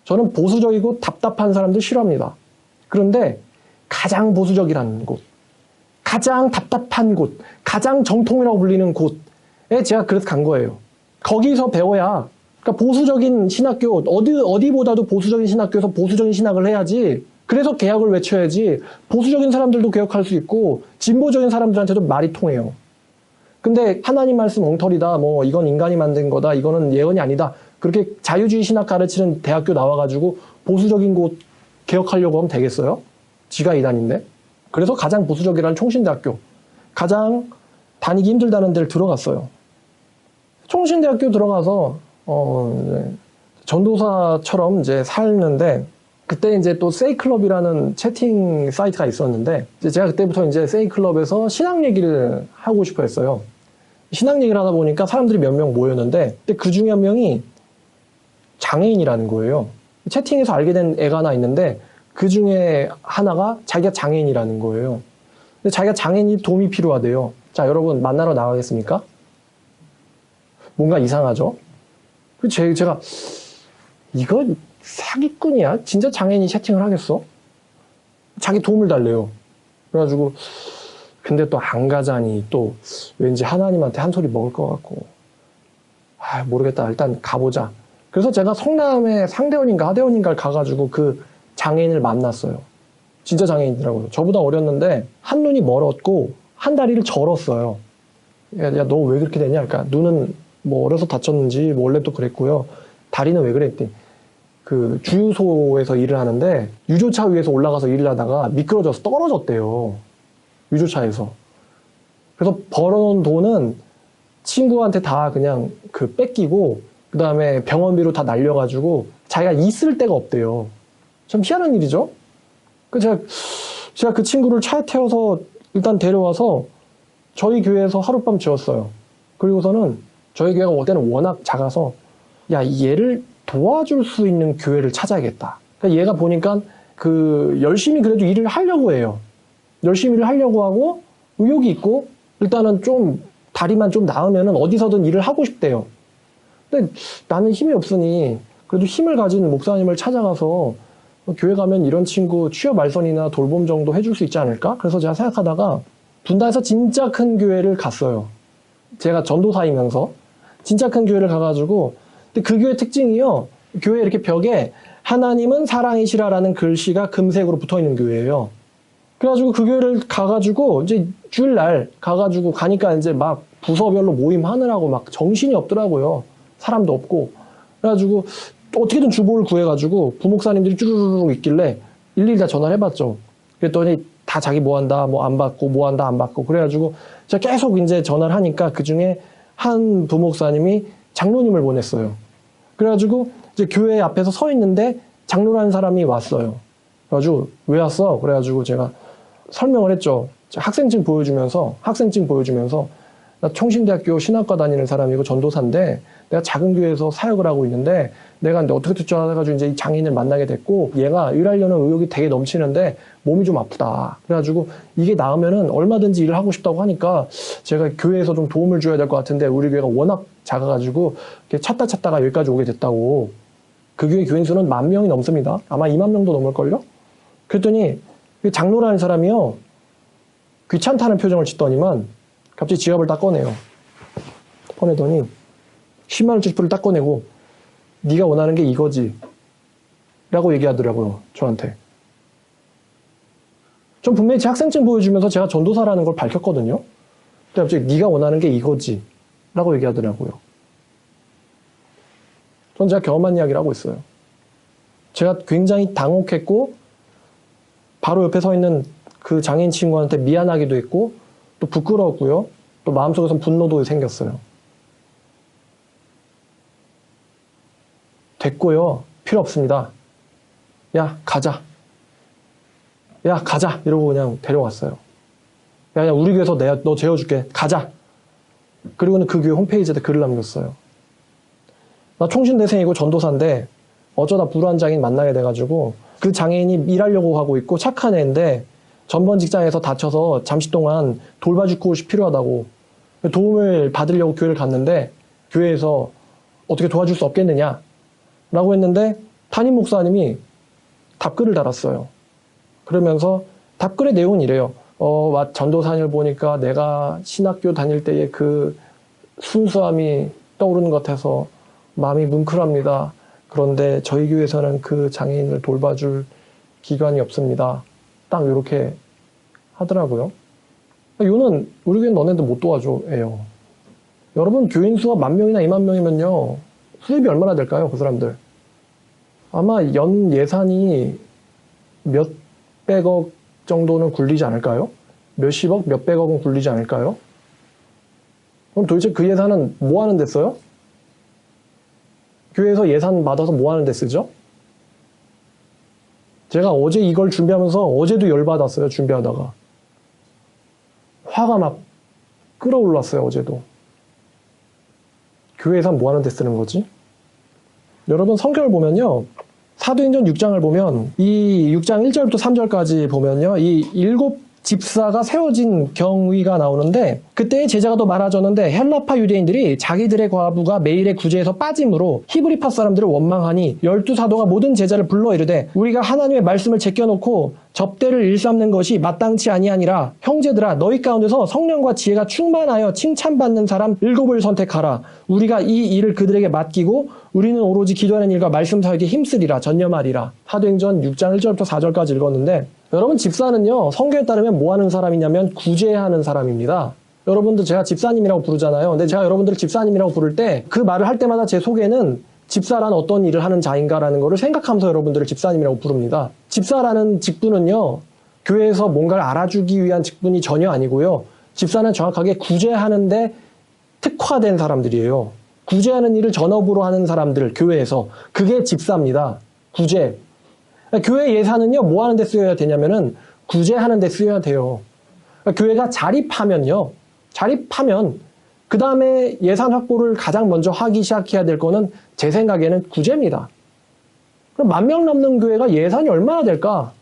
저는 보수적이고 답답한 사람들 싫어합니다. 그런데 가장 보수적이라는 곳, 가장 답답한 곳, 가장 정통이라고 불리는 곳에 제가 그래서 간 거예요. 거기서 배워야, 그러니까 보수적인 신학교, 어디보다도 보수적인 신학교에서 보수적인 신학을 해야지, 그래서 개혁을 외쳐야지, 보수적인 사람들도 개혁할 수 있고, 진보적인 사람들한테도 말이 통해요. 근데 하나님 말씀 엉터리다, 뭐, 이건 인간이 만든 거다, 이거는 예언이 아니다. 그렇게 자유주의 신학 가르치는 대학교 나와가지고 보수적인 곳 개혁하려고 하면 되겠어요? 지가 이단인데. 그래서 가장 보수적이라는 총신대학교, 가장 다니기 힘들다는 데를 들어갔어요. 총신대학교 들어가서 전도사처럼 이제 살는데 그때 이제 또 세이클럽이라는 채팅 사이트가 있었는데 이제 제가 그때부터 이제 세이클럽에서 신학 얘기를 하고 싶어 했어요. 신학 얘기를 하다 보니까 사람들이 몇 명 모였는데 그 중에 한 명이 장애인이라는 거예요. 채팅에서 알게 된 애가 하나 있는데 그 중에 하나가 자기가 장애인이라는 거예요. 근데 자기가 장애인이 도움이 필요하대요. 자, 여러분 만나러 나가겠습니까? 뭔가 이상하죠? 제가 이거 사기꾼이야? 진짜 장애인이 채팅을 하겠어? 자기 도움을 달래요. 그래가지고 근데 또 안 가자니 또 왠지 하나님한테 한 소리 먹을 것 같고 모르겠다. 일단 가보자. 그래서 제가 성남에 상대원인가 하대원인가를 가가지고 그 장애인을 만났어요. 진짜 장애인이더라고요. 저보다 어렸는데 한 눈이 멀었고 한 다리를 절었어요. 야, 너 왜 그렇게 됐냐? 그러니까 눈은 뭐 어려서 다쳤는지 뭐 원래 또 그랬고요. 다리는 왜 그랬대? 그 주유소에서 일을 하는데 유조차 위에서 올라가서 일을 하다가 미끄러져서 떨어졌대요. 유조차에서. 그래서 벌어놓은 돈은 친구한테 다 그냥 그 뺏기고 그 다음에 병원비로 다 날려가지고 자기가 있을 데가 없대요. 참 희한한 일이죠? 제가 그 친구를 차에 태워서 일단 데려와서 저희 교회에서 하룻밤 지었어요. 그리고서는 저희 교회가 그때는 워낙 작아서 야, 얘를 도와줄 수 있는 교회를 찾아야겠다. 그러니까 얘가 보니까 열심히 그래도 일을 하려고 해요. 열심히 일을 하려고 하고 의욕이 있고 일단은 좀 다리만 좀 나으면은 어디서든 일을 하고 싶대요. 근데 나는 힘이 없으니 그래도 힘을 가진 목사님을 찾아가서 교회 가면 이런 친구 취업 알선이나 돌봄 정도 해줄 수 있지 않을까? 그래서 제가 생각하다가 분당에서 진짜 큰 교회를 갔어요. 제가 전도사이면서 진짜 큰 교회를 가가지고 근데 그 교회 특징이요. 교회 이렇게 벽에 하나님은 사랑이시라라는 글씨가 금색으로 붙어 있는 교회예요. 그래가지고 그 교회를 가가지고 이제 주일날 가가지고 가니까 이제 막 부서별로 모임 하느라고 막 정신이 없더라고요. 사람도 없고. 그래가지고 어떻게든 주보를 구해가지고 부목사님들이 쭈루루루 있길래 일일이 다 전화를 해봤죠. 그랬더니 다 자기 뭐 한다, 뭐 안 받고, 뭐 한다, 안 받고. 그래가지고 제가 계속 이제 전화를 하니까 그 중에 한 부목사님이 장로님을 보냈어요. 그래가지고 이제 교회 앞에서 서 있는데 장로라는 사람이 왔어요. 그래가지고 왜 왔어? 그래가지고 제가 설명을 했죠. 학생증 보여주면서 나 총신대학교 신학과 다니는 사람이고 전도사인데 내가 작은 교회에서 사역을 하고 있는데 내가 근데 어떻게 해가지고 이제 이 장인을 만나게 됐고 얘가 일하려는 의욕이 되게 넘치는데 몸이 좀 아프다. 그래가지고 이게 나으면은 얼마든지 일을 하고 싶다고 하니까 제가 교회에서 좀 도움을 줘야 될 것 같은데 우리 교회가 워낙 작아가지고 찾다가 여기까지 오게 됐다고. 그 교회 교인 수는 10,000명이 넘습니다. 아마 20,000명도 넘을걸요? 그랬더니 그 장로라는 사람이요. 귀찮다는 표정을 짓더니만 갑자기 지갑을 딱 꺼내요. 꺼내더니 10만 원짜리 불을 딱 꺼내고 네가 원하는 게 이거지 라고 얘기하더라고요. 저한테. 전 분명히 제 학생증 보여주면서 제가 전도사라는 걸 밝혔거든요. 근데 갑자기 네가 원하는 게 이거지 라고 얘기하더라고요. 전 제가 경험한 이야기를 하고 있어요. 제가 굉장히 당혹했고 바로 옆에 서 있는 그 장애인 친구한테 미안하기도 했고 또 부끄러웠고요. 또 마음속에선 분노도 생겼어요. 됐고요. 필요 없습니다. 야 가자. 이러고 그냥 데려갔어요. 야 그냥 우리 교회에서 내가 너 재워줄게. 가자. 그리고는 그 교회 홈페이지에 글을 남겼어요. 나 총신대생이고 전도사인데 어쩌다 불우한 장애인 만나게 돼가지고 그 장애인이 일하려고 하고 있고 착한 애인데 전번 직장에서 다쳐서 잠시 동안 돌봐줄 곳이 필요하다고 도움을 받으려고 교회를 갔는데 교회에서 어떻게 도와줄 수 없겠느냐 라고 했는데 담임 목사님이 답글을 달았어요. 그러면서 답글의 내용은 이래요. 전도사님을 보니까 내가 신학교 다닐 때의 그 순수함이 떠오르는 것 같아서 마음이 뭉클합니다. 그런데 저희 교회에서는 그 장애인을 돌봐줄 기관이 없습니다. 딱 이렇게 하더라고요. 이거는 우리 교회는 너네들 못 도와줘예요. 여러분 교인 수가 10,000명이나 20,000명이면요. 수입이 얼마나 될까요? 그 사람들. 아마 연 예산이 몇백억 정도는 굴리지 않을까요? 몇십억, 몇백억은 굴리지 않을까요? 그럼 도대체 그 예산은 뭐 하는 데 써요? 교회에서 예산 받아서 뭐 하는 데 쓰죠? 제가 어제 이걸 준비하면서 어제도 열받았어요. 준비하다가. 화가 막 끌어올랐어요. 어제도. 교회 예산 뭐 하는 데 쓰는 거지? 여러분 성경을 보면요. 사도행전 6장을 보면 이 6장 1절부터 3절까지 보면요. 이 7 집사가 세워진 경위가 나오는데 그때 제자가 더 많아졌는데 헬라파 유대인들이 자기들의 과부가 매일의 구제에서 빠짐으로 히브리파 사람들을 원망하니 12사도가 모든 제자를 불러 이르되 우리가 하나님의 말씀을 제껴놓고 접대를 일삼는 것이 마땅치 아니하니라. 형제들아 너희 가운데서 성령과 지혜가 충만하여 칭찬받는 사람 7을 선택하라. 우리가 이 일을 그들에게 맡기고 우리는 오로지 기도하는 일과 말씀 사역에 힘쓰리라. 전념하리라. 사도행전 6장 1절부터 4절까지 읽었는데 여러분 집사는요. 성경에 따르면 뭐 하는 사람이냐면 구제하는 사람입니다. 여러분들 제가 집사님이라고 부르잖아요. 근데 제가 여러분들을 집사님이라고 부를 때 그 말을 할 때마다 제 속에는 집사란 어떤 일을 하는 자인가라는 거를 생각하면서 여러분들을 집사님이라고 부릅니다. 집사라는 직분은요. 교회에서 뭔가를 알아주기 위한 직분이 전혀 아니고요. 집사는 정확하게 구제하는데 특화된 사람들이에요. 구제하는 일을 전업으로 하는 사람들, 교회에서. 그게 집사입니다. 구제. 교회 예산은요, 뭐 하는 데 쓰여야 되냐면은, 구제하는 데 쓰여야 돼요. 교회가 자립하면, 그 다음에 예산 확보를 가장 먼저 하기 시작해야 될 거는 제 생각에는 구제입니다. 그럼 10,000명 넘는 교회가 예산이 얼마나 될까?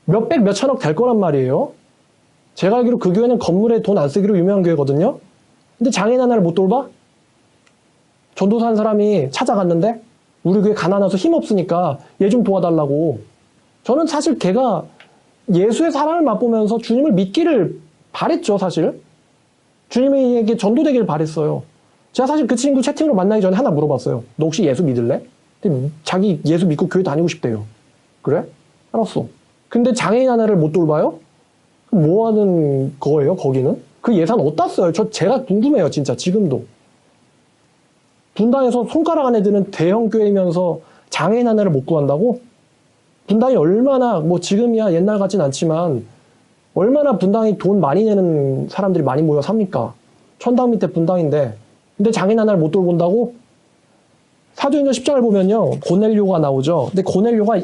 몇백, 몇천억 될 거란 말이에요. 제가 알기로 그 교회는 건물에 돈 안 쓰기로 유명한 교회거든요. 근데 장애인 하나를 못 돌봐? 전도사 한 사람이 찾아갔는데 우리 교회 가난해서 힘없으니까 얘 좀 도와달라고. 저는 사실 걔가 예수의 사랑을 맛보면서 주님을 믿기를 바랬죠, 사실. 주님에게 전도되기를 바랬어요. 제가 사실 그 친구 채팅으로 만나기 전에 하나 물어봤어요. 너 혹시 예수 믿을래? 근데 자기 예수 믿고 교회 다니고 싶대요. 그래? 알았어. 근데 장애인 하나를 못 돌봐요? 뭐 하는 거예요, 거기는? 그 예산 어디다 써요? 제가 궁금해요, 진짜, 지금도. 분당에서 손가락 안에 드는 대형 교회이면서 장애인 하나를 못 구한다고? 분당이 얼마나, 뭐 지금이야 옛날 같진 않지만, 얼마나 분당이 돈 많이 내는 사람들이 많이 모여 삽니까? 천당 밑에 분당인데. 근데 장애인 하나를 못 돌본다고? 사도행전 10장을 보면요, 고넬료가 나오죠. 근데 고넬료가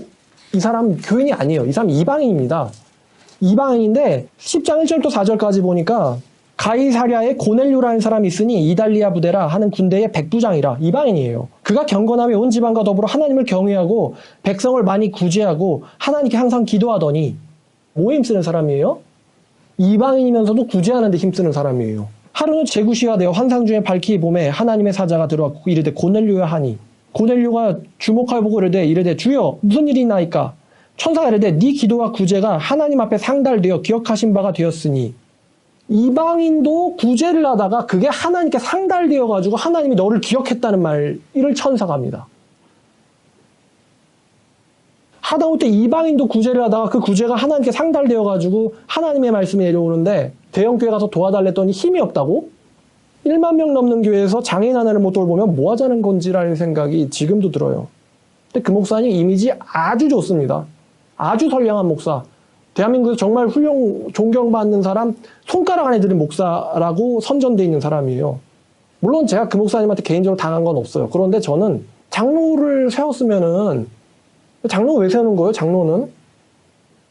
이 사람 교인이 아니에요. 이 사람 이방인입니다. 이방인인데 10장 1절부터 4절까지 보니까 가이사랴에 고넬료라는 사람이 있으니 이달리아 부대라 하는 군대의 백부장이라. 이방인이에요. 그가 경건함에 온 지방과 더불어 하나님을 경외하고 백성을 많이 구제하고 하나님께 항상 기도하더니. 뭐에 힘쓰는 사람이에요? 이방인이면서도 구제하는 데 힘쓰는 사람이에요. 하루는 제구시가 되어 환상 중에 밝히 봄에 하나님의 사자가 들어왔고 이르되 고넬료야 하니. 고넬료가 주목하여 보고 이르되 주여 무슨 일이 나이까? 천사가 이르되 네 기도와 구제가 하나님 앞에 상달되어 기억하신 바가 되었으니. 이방인도 구제를 하다가 그게 하나님께 상달되어 가지고 하나님이 너를 기억했다는 말을 천사가 합니다. 하다못해 이방인도 구제를 하다가 그 구제가 하나님께 상달되어 가지고 하나님의 말씀이 내려오는데 대형교회 가서 도와달랬더니 힘이 없다고? 1만 명 넘는 교회에서 장애인 하나를 못 돌보면 뭐 하자는 건지라는 생각이 지금도 들어요. 근데 그 목사님 이미지 아주 좋습니다. 아주 선량한 목사. 대한민국에서 정말 존경받는 사람, 손가락 안에 드는 목사라고 선전되어 있는 사람이에요. 물론 제가 그 목사님한테 개인적으로 당한 건 없어요. 그런데 저는 장로를 세웠으면은, 장로 왜 세우는 거예요, 장로는?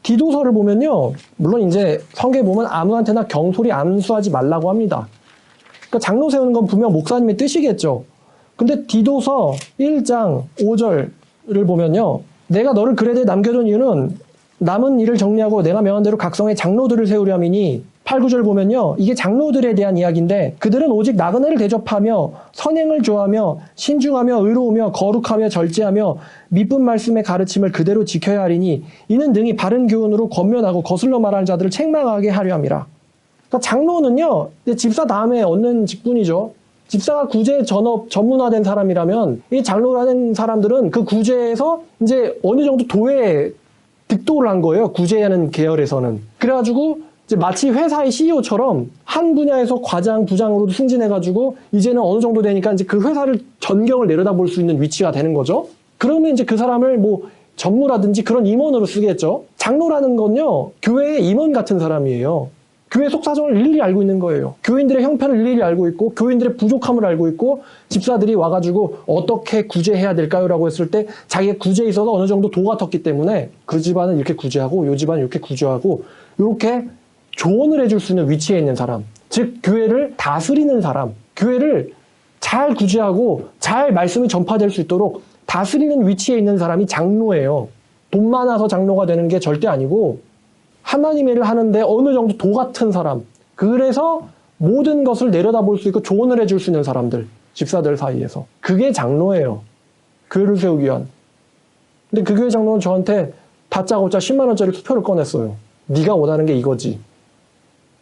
디도서를 보면요, 물론 이제 성경에 보면 아무한테나 경솔히 안수하지 말라고 합니다. 그러니까 장로 세우는 건 분명 목사님의 뜻이겠죠. 근데 디도서 1장 5절을 보면요, 내가 너를 그레데에 남겨둔 이유는 남은 일을 정리하고 내가 명한 대로 각성의 장로들을 세우려 함이니. 8, 9절 보면요, 이게 장로들에 대한 이야기인데 그들은 오직 나그네를 대접하며 선행을 좋아하며 신중하며 의로우며 거룩하며 절제하며 미쁜 말씀의 가르침을 그대로 지켜야 하리니 이는 능히 바른 교훈으로 권면하고 거슬러 말하는 자들을 책망하게 하려 함이라. 그러니까 장로는요, 집사 다음에 얻는 직분이죠. 집사가 구제 전문화된 사람이라면 이 장로라는 사람들은 그 구제에서 이제 어느 정도 도에 득도를 한 거예요. 구제하는 계열에서는. 그래가지고 이제 마치 회사의 CEO처럼 한 분야에서 과장, 부장으로 승진해가지고 이제는 어느 정도 되니까 이제 그 회사를 전경을 내려다볼 수 있는 위치가 되는 거죠. 그러면 이제 그 사람을 뭐 전무라든지 그런 임원으로 쓰겠죠. 장로라는 건요, 교회의 임원 같은 사람이에요. 교회 속사정을 일일이 알고 있는 거예요. 교인들의 형편을 일일이 알고 있고 교인들의 부족함을 알고 있고 집사들이 와가지고 어떻게 구제해야 될까요? 라고 했을 때 자기가 구제에 있어서 어느 정도 도가 텄기 때문에 그 집안은 이렇게 구제하고 이 집안은 이렇게 구제하고 이렇게 조언을 해줄 수 있는 위치에 있는 사람, 즉 교회를 다스리는 사람, 교회를 잘 구제하고 잘 말씀이 전파될 수 있도록 다스리는 위치에 있는 사람이 장로예요. 돈 많아서 장로가 되는 게 절대 아니고 하나님의 일을 하는데 어느 정도 도 같은 사람, 그래서 모든 것을 내려다볼 수 있고 조언을 해줄 수 있는 사람들, 집사들 사이에서. 그게 장로예요. 교회를 세우기 위한. 근데 그 교회 장로는 저한테 다짜고짜 10만 원짜리 수표를 꺼냈어요. 네가 원하는 게 이거지.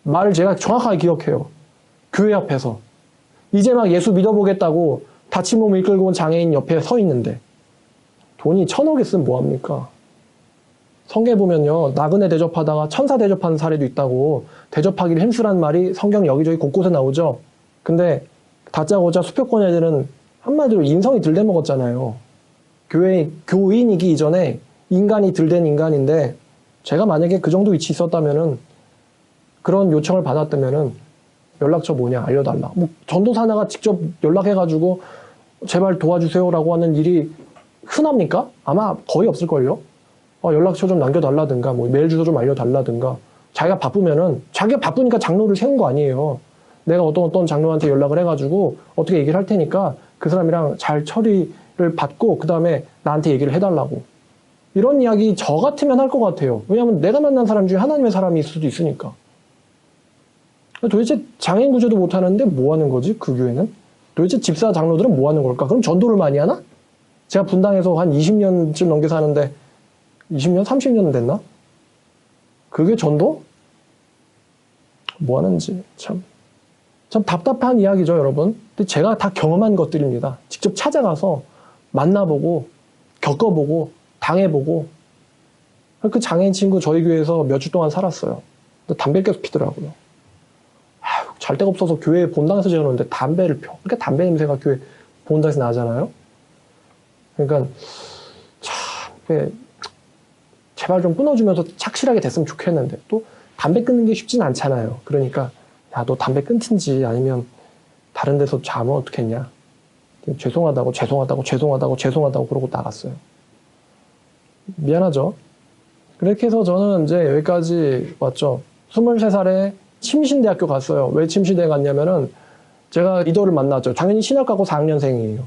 말을 제가 정확하게 기억해요. 교회 앞에서. 이제 막 예수 믿어보겠다고 다친 몸을 이끌고 온 장애인 옆에 서 있는데 돈이 1,000억 있으면 뭐합니까? 성경에 보면요, 나그네 대접하다가 천사 대접하는 사례도 있다고, 대접하기를 힘쓰라는 말이 성경 여기저기 곳곳에 나오죠. 근데 다짜고짜 수표권 애들은 한마디로 인성이 들대 먹었잖아요. 교인이기 이전에 인간이 들된 인간인데 제가 만약에 그 정도 위치 있었다면은, 그런 요청을 받았다면은 연락처 뭐냐 알려달라. 뭐 전도사 하나가 직접 연락해가지고 제발 도와주세요라고 하는 일이 흔합니까? 아마 거의 없을걸요. 연락처 좀 남겨달라든가, 뭐 메일 주소 좀 알려달라든가. 자기가 바쁘면은, 자기가 바쁘니까 장로를 세운 거 아니에요. 내가 어떤 장로한테 연락을 해가지고 어떻게 얘기를 할 테니까 그 사람이랑 잘 처리를 받고 그 다음에 나한테 얘기를 해달라고. 이런 이야기 저 같으면 할 것 같아요. 왜냐하면 내가 만난 사람 중에 하나님의 사람일 수도 있으니까. 도대체 장애인 구제도 못하는데 뭐 하는 거지, 그 교회는? 도대체 집사 장로들은 뭐 하는 걸까? 그럼 전도를 많이 하나? 제가 분당에서 한 20년쯤 넘게 사는데 20년? 30년 됐나? 그게 전도? 뭐 하는지 참 답답한 이야기죠, 여러분. 근데 제가 다 경험한 것들입니다. 직접 찾아가서 만나보고 겪어보고 당해보고 그 장애인 친구 저희 교회에서 몇 주 동안 살았어요. 근데 담배를 계속 피더라고요. 아유, 잘 데가 없어서 교회 본당에서 재우는데 담배를 펴. 그러니까 담배 냄새가 교회 본당에서 나잖아요. 그러니까 참 제발 좀 끊어주면서 착실하게 됐으면 좋겠는데 또 담배 끊는 게 쉽진 않잖아요. 그러니까 야, 너 담배 끊든지 아니면 다른 데서 자면 어떡했냐. 죄송하다고 그러고 나갔어요. 미안하죠. 그렇게 해서 저는 이제 여기까지 왔죠. 23살에 침신대학교 갔어요. 왜 침신대에 갔냐면은 제가 리더를 만났죠. 당연히 신학과고 4학년생이에요.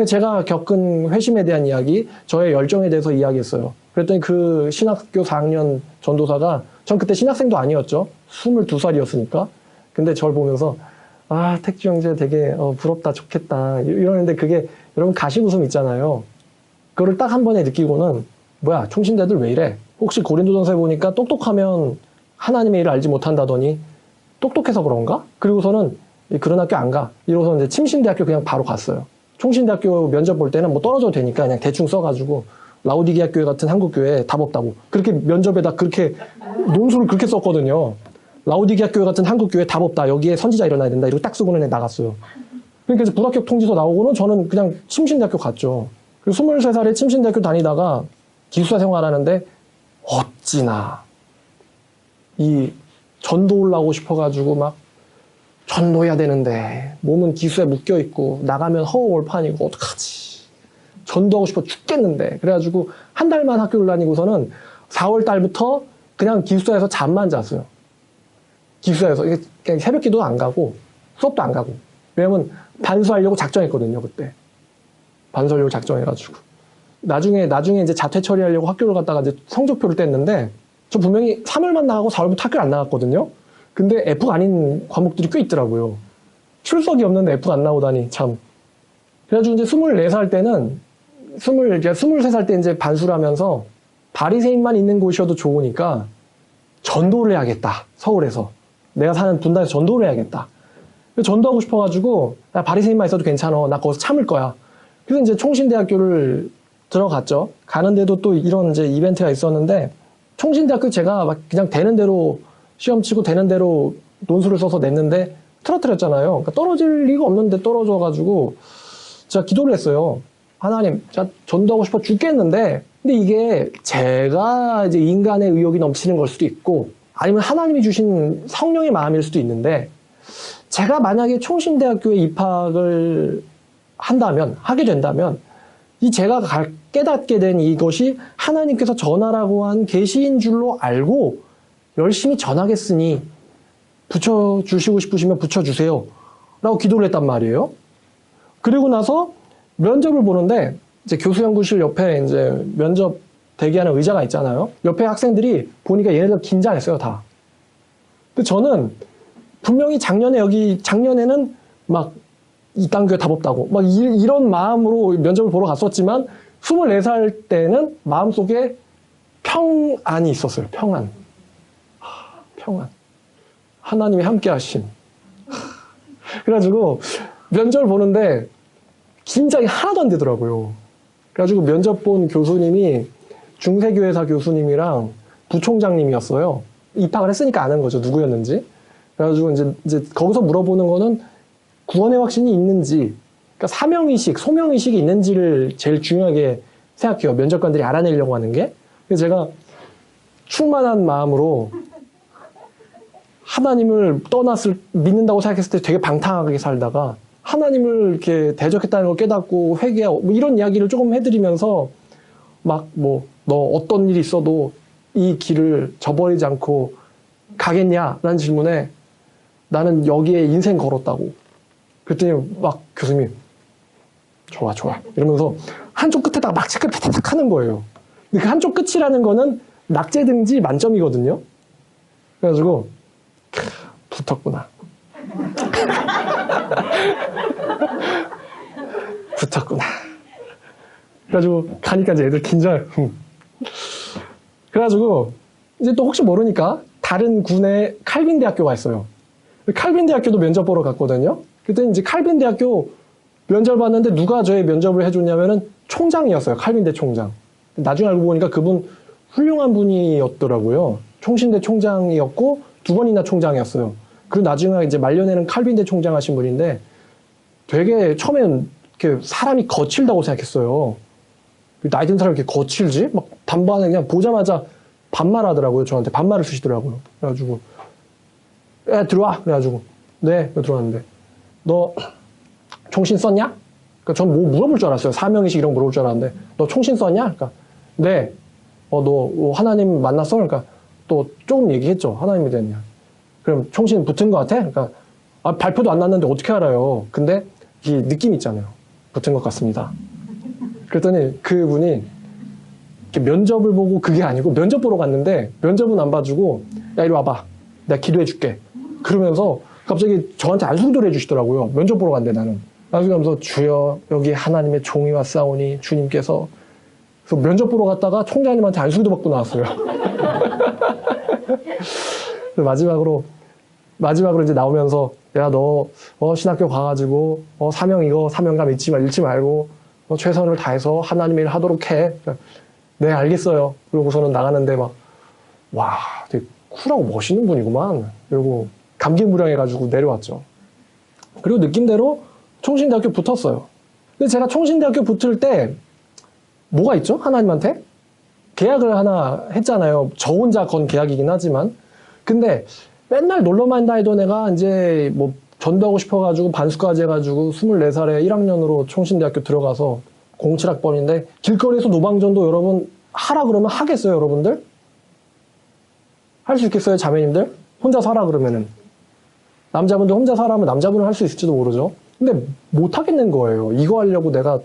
제가 겪은 회심에 대한 이야기, 저의 열정에 대해서 이야기했어요. 그랬더니 그 신학교 4학년 전도사가, 전 그때 신학생도 아니었죠. 22살이었으니까. 근데 저를 보면서 아, 택주 형제 되게 부럽다, 좋겠다 이러는데 그게 여러분 가시웃음 있잖아요. 그거를 딱 한 번에 느끼고는 뭐야, 총신대들 왜 이래? 혹시 고린도전서에 보니까 똑똑하면 하나님의 일을 알지 못한다더니 똑똑해서 그런가? 그리고서는 그런 학교 안 가. 이러고서 이제 침신대학교 그냥 바로 갔어요. 총신대학교 면접 볼 때는 뭐 떨어져도 되니까 그냥 대충 써가지고 라오디게아 교회 같은 한국 교회 답 없다고. 그렇게 면접에다 그렇게 논술을 그렇게 썼거든요. 라오디게아 교회 같은 한국 교회 답 없다. 여기에 선지자 일어나야 된다. 이러고 딱 쓰고는 나갔어요. 그러니까 이제 불합격 통지서 나오고는 저는 그냥 침신대학교 갔죠. 그리고 23살에 침신대학교 다니다가 기숙사 생활하는데 어찌나 이 전도 올라오고 싶어가지고 막 전도해야 되는데 몸은 기수에 묶여있고 나가면 허허벌판이고 어떡하지. 전도하고 싶어 죽겠는데. 그래가지고 한 달만 학교를 다니고서는 4월 달부터 그냥 기숙사에서 잠만 잤어요. 기숙사에서. 그냥 새벽 기도도 안 가고 수업도 안 가고. 왜냐면 반수하려고 작정했거든요, 그때. 반수하려고 작정해가지고. 나중에 이제 자퇴 처리하려고 학교를 갔다가 이제 성적표를 뗐는데 저 분명히 3월만 나가고 4월부터 학교를 안 나갔거든요. 근데 F가 아닌 과목들이 꽤 있더라고요. 출석이 없는데 F가 안 나오다니 참. 그래가지고 이제 24살 때는 23살 때 이제 반수를 하면서 바리새인만 있는 곳이어도 좋으니까 전도를 해야겠다. 서울에서. 내가 사는 분당에서 전도를 해야겠다. 전도하고 싶어가지고 나 바리새인만 있어도 괜찮아. 나 거기서 참을 거야. 그래서 이제 총신대학교를 들어갔죠. 가는데도 또 이런 이제 이벤트가 있었는데 총신대학교 제가 막 그냥 되는 대로 시험 치고 되는 대로 논술을 써서 냈는데 틀어뜨렸잖아요. 그러니까 떨어질 리가 없는데 떨어져가지고 제가 기도를 했어요. 하나님, 제가 전도하고 싶어 죽겠는데 근데 이게 제가 이제 인간의 의욕이 넘치는 걸 수도 있고 아니면 하나님이 주신 성령의 마음일 수도 있는데 제가 만약에 총신대학교에 입학을 하게 된다면 이 제가 깨닫게 된 이것이 하나님께서 전하라고 한 계시인 줄로 알고 열심히 전하겠으니 붙여주시고 싶으시면 붙여주세요. 라고 기도를 했단 말이에요. 그리고 나서 면접을 보는데 이제 교수연구실 옆에 이제 면접 대기하는 의자가 있잖아요. 옆에 학생들이 보니까 얘네들 긴장했어요, 다. 근데 저는 분명히 작년에는 막 이딴 교회 답 없다고 막 이런 마음으로 면접을 보러 갔었지만 24살 때는 마음속에 평안이 있었어요. 평안. 하나님이 함께 하신. 그래가지고 면접을 보는데 긴장이 하나도 안 되더라고요. 그래가지고 면접 본 교수님이 중세교회사 교수님이랑 부총장님이었어요. 입학을 했으니까 아는 거죠. 누구였는지. 그래가지고 이제 거기서 물어보는 거는 구원의 확신이 있는지, 그러니까 사명의식, 소명의식이 있는지를 제일 중요하게 생각해요. 면접관들이 알아내려고 하는 게. 그래서 제가 충만한 마음으로 하나님을 믿는다고 생각했을 때 되게 방탕하게 살다가 하나님을 이렇게 대적했다는 걸 깨닫고 회개하고 뭐 이런 이야기를 조금 해드리면서 막 너 어떤 일이 있어도 이 길을 저버리지 않고 가겠냐? 라는 질문에 나는 여기에 인생 걸었다고. 그랬더니 막 교수님이 좋아 이러면서 한쪽 끝에다가 막 체크를 탁탁 하는 거예요. 근데 그 한쪽 끝이라는 거는 낙제등지 만점이거든요. 그래가지고 붙었구나. 붙었구나. 그래가지고 가니까 이제 애들 긴장해. 그래가지고 이제 또 혹시 모르니까 다른 군에 칼빈 대학교가 있어요. 칼빈 대학교도 면접 보러 갔거든요. 그랬더니 이제 칼빈 대학교 면접을 봤는데 누가 저의 면접을 해줬냐면은 총장이었어요. 칼빈대 총장. 나중에 알고 보니까 그분 훌륭한 분이었더라고요. 총신대 총장이었고 2번이나 총장이었어요. 그리고 나중에 이제 말년에는 칼빈대 총장 하신 분인데 되게 처음엔 이렇게 사람이 거칠다고 생각했어요. 나이 든 사람이 이렇게 거칠지? 막 단반에 그냥 보자마자 반말하더라고요. 저한테 반말을 쓰시더라고요. 그래가지고 야 들어와. 그래가지고 네 들어왔는데 너 총신 썼냐? 그러니까 전 뭐 물어볼 줄 알았어요. 사명의식 이런 거 물어볼 줄 알았는데 너 총신 썼냐? 그러니까 네. 너 하나님 만났어? 그러니까 또 조금 얘기했죠. 하나님에 대한 이야기. 그럼 총신 붙은 것 같아? 그러니까 발표도 안 났는데 어떻게 알아요? 근데 이 느낌 있잖아요. 붙은 것 같습니다. 그랬더니 그분이 면접을 보고 그게 아니고 면접 보러 갔는데 면접은 안 봐주고 야 이리 와봐. 내가 기도해 줄게. 그러면서 갑자기 저한테 안수기도를 해주시더라고요. 면접 보러 갔는데 나는. 안수기도하면서 주여 여기 하나님의 종이와 싸우니 주님께서 그래서 면접 보러 갔다가 총장님한테 안수기도 받고 나왔어요. 마지막으로 이제 나오면서 야 너 신학교 가가지고 사명감 잃지 말고 최선을 다해서 하나님의 일 하도록 해. 네 알겠어요. 그러고서는 나가는데 막 와 되게 쿨하고 멋있는 분이구만. 그리고 감개무량해가지고 내려왔죠. 그리고 느낌대로 총신대학교 붙었어요. 근데 제가 총신대학교 붙을 때 뭐가 있죠? 하나님한테? 계약을 하나 했잖아요. 저 혼자 건 계약이긴 하지만. 근데 맨날 놀러만 다니던 애가 이제 뭐 전도하고 싶어가지고 반수까지 해가지고 24살에 1학년으로 총신대학교 들어가서 07학번인데 길거리에서 노방전도 여러분 하라 그러면 하겠어요, 여러분들? 할 수 있겠어요, 자매님들? 혼자서 하라 그러면은. 남자분들 혼자서 하라면 남자분은 할 수 있을지도 모르죠. 근데 못 하겠는 거예요. 이거 하려고 내가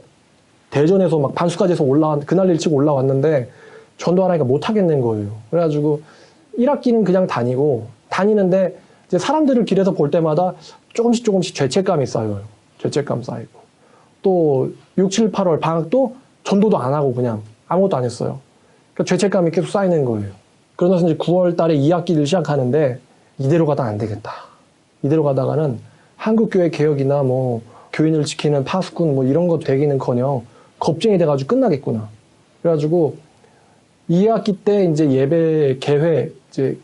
대전에서 막 반수까지 해서 그날 일찍 올라왔는데 전도하라니까 못 하겠는 거예요. 그래가지고 1학기는 그냥 다니는데 이제 사람들을 길에서 볼 때마다 조금씩 죄책감이 쌓여요. 죄책감 쌓이고. 또 6, 7, 8월 방학도 전도도 안 하고 그냥 아무것도 안 했어요. 그러니까 죄책감이 계속 쌓이는 거예요. 그러면서 이제 9월 달에 2학기를 시작하는데 이대로 가다 안 되겠다. 이대로 가다가는 한국교회 개혁이나 뭐 교인을 지키는 파수꾼 뭐 이런 거 되기는커녕 겁쟁이 돼가지고 끝나겠구나. 그래가지고 2학기 때 이제 예배 개회 이제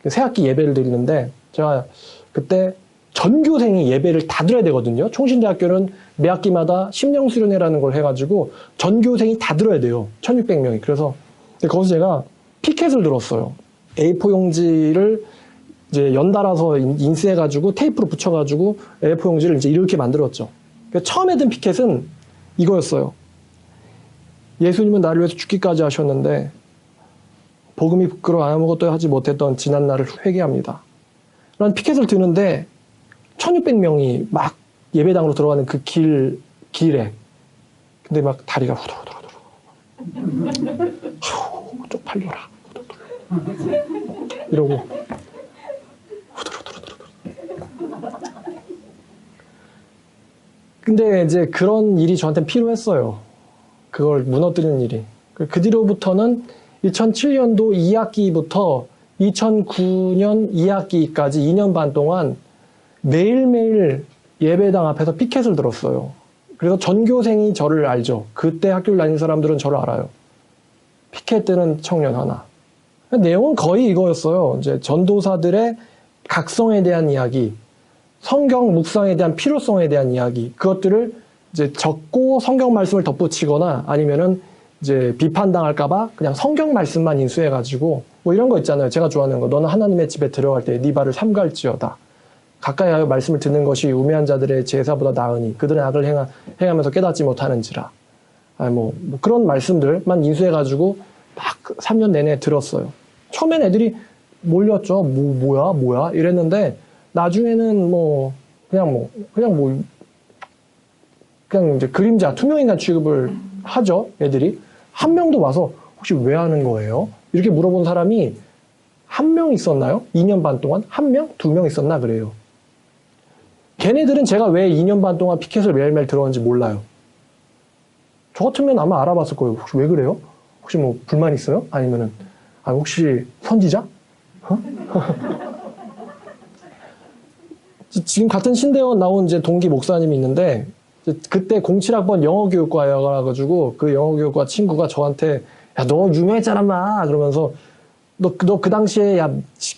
새학기 예배를 드리는데 제가 그때 전교생이 예배를 다 들어야 되거든요. 총신대학교는 매 학기마다 심령수련회라는 걸 해가지고 전교생이 다 들어야 돼요. 1600명이. 그래서 거기서 제가 피켓을 들었어요. A4 용지를 이제 연달아서 인쇄해가지고 테이프로 붙여가지고 A4 용지를 이제 이렇게 만들었죠. 처음에 든 피켓은 이거였어요. 예수님은 나를 위해서 죽기까지 하셨는데 복음이 부끄러워 아무것도 하지 못했던 지난 날을 회개합니다. 라는 피켓을 드는데 1600명이 막 예배당으로 들어가는 그 길에 근데 막 다리가 후들후들 쪽팔려라 이러고 후들후들 근데 이제 그런 일이 저한테 필요했어요. 그걸 무너뜨리는 일이. 그 뒤로부터는 2007년도 2학기부터 2009년 2학기까지 2년 반 동안 매일매일 예배당 앞에서 피켓을 들었어요. 그래서 전교생이 저를 알죠. 그때 학교를 다닌 사람들은 저를 알아요. 피켓 드는 청년 하나. 내용은 거의 이거였어요. 이제 전도사들의 각성에 대한 이야기, 성경 묵상에 대한 필요성에 대한 이야기, 그것들을 이제 적고 성경 말씀을 덧붙이거나 아니면은 이제 비판당할까봐 그냥 성경 말씀만 인수해가지고 뭐 이런 거 있잖아요. 제가 좋아하는 거. 너는 하나님의 집에 들어갈 때 네 발을 삼갈지어다. 가까이 하여 말씀을 듣는 것이 우매한 자들의 제사보다 나으니 그들은 악을 행하면서 깨닫지 못하는지라. 뭐 그런 말씀들만 인수해가지고 막 3년 내내 들었어요. 처음엔 애들이 몰렸죠. 뭐야 이랬는데 나중에는 그냥 이제 그림자 투명인간 취급을 하죠. 애들이 한 명도 와서 혹시 왜 하는 거예요? 이렇게 물어본 사람이 한 명 있었나요? 2년 반 동안? 한 명? 2명 있었나 그래요. 걔네들은 제가 왜 2년 반 동안 피켓을 매일매일 들었는지 몰라요. 저 같으면 아마 알아봤을 거예요. 혹시 왜 그래요? 혹시 뭐 불만 있어요? 아니면은 혹시 선지자? 지금 같은 신대원 나온 이제 동기 목사님이 있는데, 그때 07학번 영어교육과여가지고 그 영어교육과 친구가 저한테, 야, 너 유명했잖아, 마. 그러면서, 너 그 당시에, 야,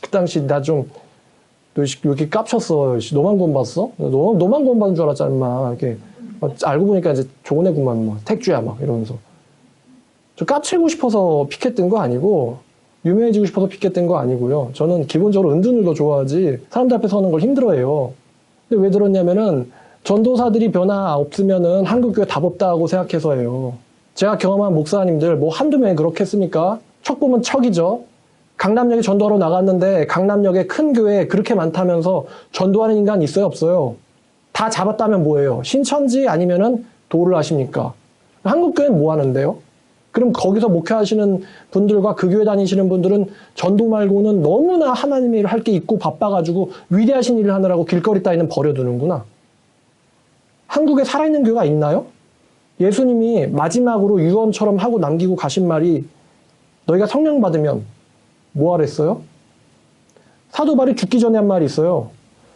그 당시 나 좀, 너 왜 이렇게 깝쳤어? 너만 구원 받았어? 너만 구원 받은 줄 알았잖아, 마. 이렇게. 알고 보니까 이제 좋은 애구만, 뭐. 택주야, 막. 이러면서. 저 깝치고 싶어서 피켓 뜬 거 아니고, 유명해지고 싶어서 피켓 뜬 거 아니고요. 저는 기본적으로 은둔을 더 좋아하지, 사람들 앞에 서는 걸 힘들어해요. 근데 왜 들었냐면은, 전도사들이 변화 없으면은 한국교회 답 없다고 생각해서예요. 제가 경험한 목사님들, 뭐 한두 명이 그렇게 했습니까? 척 보면 척이죠. 강남역에 전도하러 나갔는데, 강남역에 큰 교회 그렇게 많다면서 전도하는 인간 있어요, 없어요? 다 잡았다면 뭐예요? 신천지 아니면은 도를 하십니까? 한국교회는 뭐 하는데요? 그럼 거기서 목회하시는 분들과 그 교회 다니시는 분들은 전도 말고는 너무나 하나님의 일을 할 게 있고 바빠가지고 위대하신 일을 하느라고 길거리 따위는 버려두는구나. 한국에 살아있는 교회가 있나요? 예수님이 마지막으로 유언처럼 하고 남기고 가신 말이 너희가 성령 받으면 뭐 하랬어요? 사도 바울이 죽기 전에 한 말이 있어요.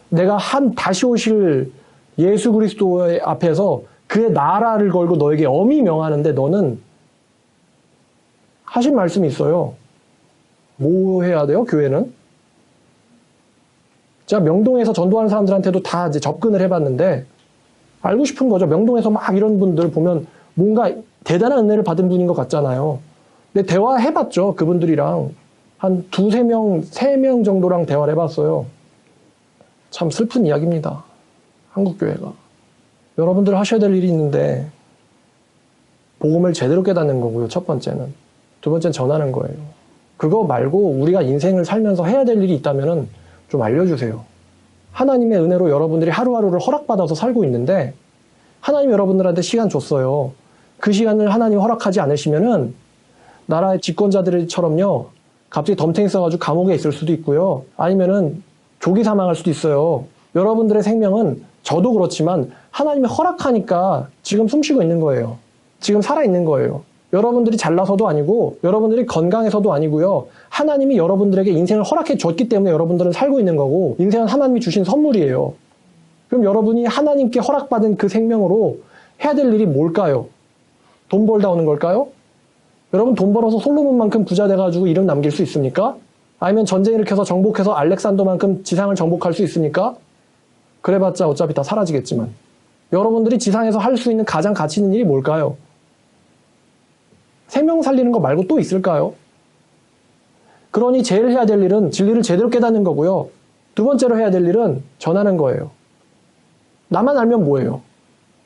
내가 다시 오실 예수 그리스도의 앞에서 그의 나라를 걸고 너에게 엄히 명하는데 너는 하신 말씀이 있어요. 뭐 해야 돼요? 교회는? 제가 명동에서 전도하는 사람들한테도 다 이제 접근을 해봤는데 알고 싶은 거죠. 명동에서 막 이런 분들 보면 뭔가 대단한 은혜를 받은 분인 것 같잖아요. 근데 대화해봤죠. 그분들이랑 한 두세 명, 세 명 정도랑 대화를 해봤어요. 참 슬픈 이야기입니다. 한국교회가. 여러분들 하셔야 될 일이 있는데 복음을 제대로 깨닫는 거고요. 첫 번째는. 두 번째는 전하는 거예요. 그거 말고 우리가 인생을 살면서 해야 될 일이 있다면 좀 알려주세요. 하나님의 은혜로 여러분들이 하루하루를 허락받아서 살고 있는데 하나님 여러분들한테 시간 줬어요. 그 시간을 하나님 허락하지 않으시면은 나라의 집권자들처럼요. 갑자기 덤탱이 써가지고 감옥에 있을 수도 있고요. 아니면은 조기 사망할 수도 있어요. 여러분들의 생명은 저도 그렇지만 하나님이 허락하니까 지금 숨쉬고 있는 거예요. 지금 살아있는 거예요. 여러분들이 잘나서도 아니고 여러분들이 건강해서도 아니고요. 하나님이 여러분들에게 인생을 허락해 줬기 때문에 여러분들은 살고 있는 거고 인생은 하나님이 주신 선물이에요. 그럼 여러분이 하나님께 허락받은 그 생명으로 해야 될 일이 뭘까요? 돈 벌다 오는 걸까요? 여러분 돈 벌어서 솔로몬만큼 부자 돼가지고 이름 남길 수 있습니까? 아니면 전쟁 일으켜서 정복해서 알렉산더만큼 지상을 정복할 수 있습니까? 그래봤자 어차피 다 사라지겠지만 여러분들이 지상에서 할 수 있는 가장 가치 있는 일이 뭘까요? 생명 살리는 거 말고 또 있을까요? 그러니 제일 해야 될 일은 진리를 제대로 깨닫는 거고요. 두 번째로 해야 될 일은 전하는 거예요. 나만 알면 뭐예요?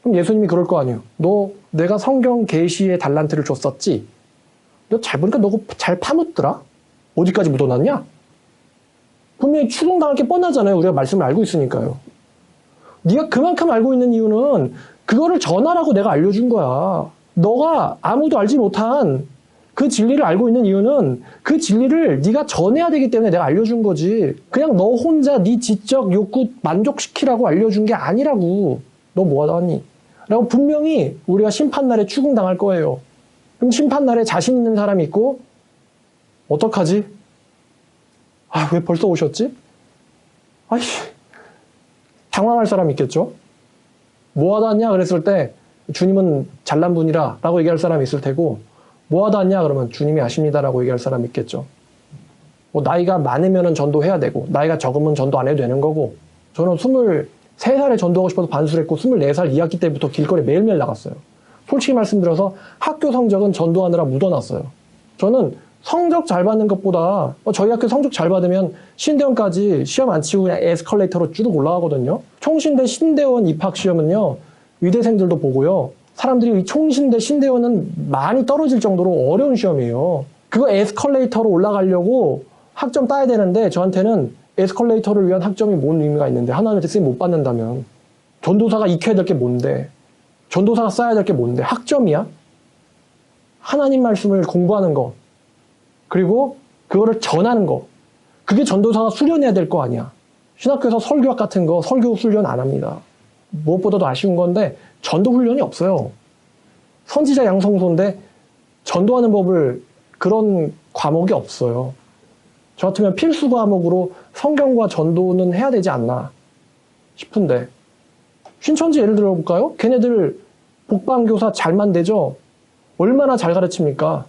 그럼 예수님이 그럴 거 아니에요. 너 내가 성경 계시의 달란트를 줬었지? 너 잘 보니까 너 잘 파묻더라? 어디까지 묻어놨냐? 분명히 추궁당할 게 뻔하잖아요. 우리가 말씀을 알고 있으니까요. 네가 그만큼 알고 있는 이유는 그거를 전하라고 내가 알려준 거야. 너가 아무도 알지 못한 그 진리를 알고 있는 이유는 그 진리를 네가 전해야 되기 때문에 내가 알려준 거지. 그냥 너 혼자 네 지적 욕구 만족시키라고 알려준 게 아니라고. 너 뭐하다 왔니? 라고 분명히 우리가 심판날에 추궁당할 거예요. 그럼 심판날에 자신 있는 사람이 있고 어떡하지? 아, 왜 벌써 오셨지? 아이씨, 당황할 사람이 있겠죠? 뭐하다 왔냐? 그랬을 때 주님은 잘난 분이라 라고 얘기할 사람이 있을 테고 뭐하다 왔냐? 그러면 주님이 아십니다 라고 얘기할 사람이 있겠죠. 뭐 나이가 많으면 전도해야 되고 나이가 적으면 전도 안 해도 되는 거고 저는 23살에 전도하고 싶어서 반수했고 24살 2학기 때부터 길거리 매일매일 나갔어요. 솔직히 말씀드려서 학교 성적은 전도하느라 묻어놨어요. 저는 성적 잘 받는 것보다 저희 학교 성적 잘 받으면 신대원까지 시험 안 치고 그냥 에스컬레이터로 쭉 올라가거든요. 총신대 신대원 입학시험은요. 의대생들도 보고요. 사람들이 이 총신대 신대원은 많이 떨어질 정도로 어려운 시험이에요. 그거 에스컬레이터로 올라가려고 학점 따야 되는데 저한테는 에스컬레이터를 위한 학점이 뭔 의미가 있는데 하나님한테 쓰임 못 받는다면 전도사가 익혀야 될 게 뭔데 전도사가 쌓아야 될 게 뭔데 학점이야? 하나님 말씀을 공부하는 거 그리고 그거를 전하는 거 그게 전도사가 수련해야 될 거 아니야. 신학교에서 설교학 같은 거 설교 훈련 안 합니다. 무엇보다도 아쉬운 건데 전도 훈련이 없어요. 선지자 양성소인데 전도하는 법을 그런 과목이 없어요. 저 같으면 필수 과목으로 성경과 전도는 해야 되지 않나. 싶은데 신천지 예를 들어볼까요? 걔네들 복방교사 잘 만대죠? 얼마나 잘 가르칩니까?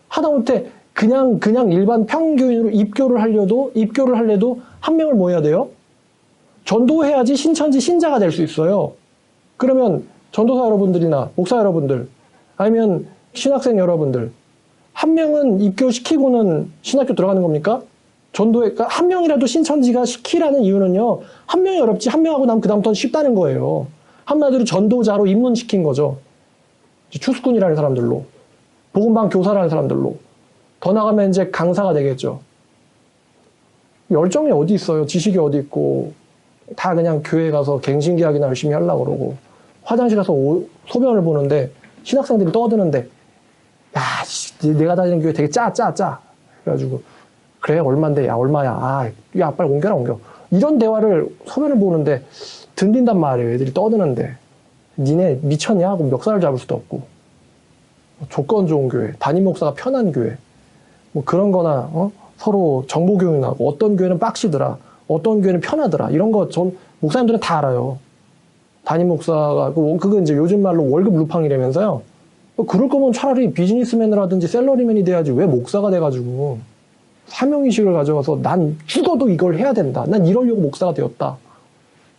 하다못해 그냥 일반 평교인으로 입교를 하려도 한 명을 뭐 해야 돼요? 전도해야지 신천지 신자가 될 수 있어요. 그러면 전도사 여러분들이나 목사 여러분들 아니면 신학생 여러분들 한 명은 입교시키고는 신학교 들어가는 겁니까? 전도에 그러니까 한 명이라도 신천지가 시키라는 이유는요. 한 명이 어렵지 한 명하고 나면 그다음부터는 쉽다는 거예요. 한마디로 전도자로 입문시킨 거죠. 추수꾼이라는 사람들로 복음방 교사라는 사람들로 더 나가면 이제 강사가 되겠죠. 열정이 어디 있어요? 지식이 어디 있고 다 그냥 교회 가서 갱신기하기나 열심히 하려고 그러고 화장실 가서 소변을 보는데 신학생들이 떠드는데 야 내가 다니는 교회 되게 짜 그래가지고 그래 얼만데 야 얼마야 야 빨리 옮겨 이런 대화를 소변을 보는데 들린단 말이에요. 애들이 떠드는데 니네 미쳤냐 하고 멱살을 잡을 수도 없고 조건 좋은 교회 담임 목사가 편한 교회 뭐 그런 거나 서로 정보 교육하고 어떤 교회는 빡시더라 어떤 교회는 편하더라 이런 거 전 목사님들은 다 알아요. 담임 목사가 그거 이제 요즘 말로 월급 루팡이라면서요. 그럴 거면 차라리 비즈니스맨을 하든지 셀러리맨이 돼야지 왜 목사가 돼가지고 사명의식을 가져와서 난 죽어도 이걸 해야 된다. 난 이러려고 목사가 되었다.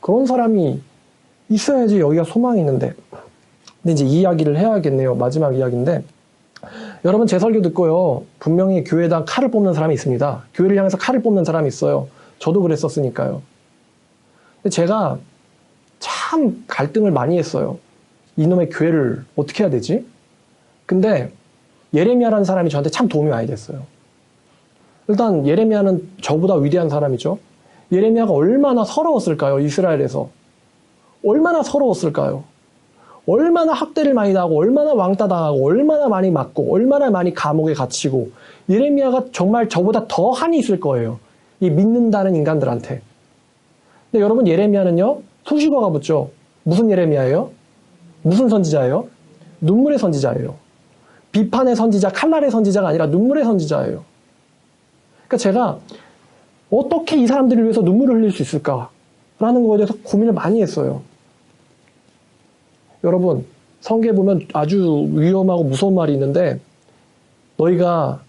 그런 사람이 있어야지 여기가 소망이 있는데. 근데 이제 이 이야기를 해야겠네요. 마지막 이야기인데. 여러분 제 설교 듣고요. 분명히 교회에다 칼을 뽑는 사람이 있습니다. 교회를 향해서 칼을 뽑는 사람이 있어요. 저도 그랬었으니까요. 근데 제가 참 갈등을 많이 했어요. 이놈의 교회를 어떻게 해야 되지? 근데 예레미야라는 사람이 저한테 참 도움이 많이 됐어요. 일단 예레미야는 저보다 위대한 사람이죠. 예레미야가 얼마나 서러웠을까요? 이스라엘에서. 얼마나 서러웠을까요? 얼마나 학대를 많이 당하고 얼마나 왕따 당하고 얼마나 많이 맞고 얼마나 많이 감옥에 갇히고 예레미야가 정말 저보다 더 한이 있을 거예요. 이 믿는다는 인간들한테. 근데 여러분 예레미야는요. 수식어가 붙죠. 무슨 예레미야예요? 무슨 선지자예요? 눈물의 선지자예요. 비판의 선지자, 칼날의 선지자가 아니라 눈물의 선지자예요. 그러니까 제가 어떻게 이 사람들을 위해서 눈물을 흘릴 수 있을까라는 거에 대해서 고민을 많이 했어요. 여러분, 성경에 보면 아주 위험하고 무서운 말이 있는데 너희가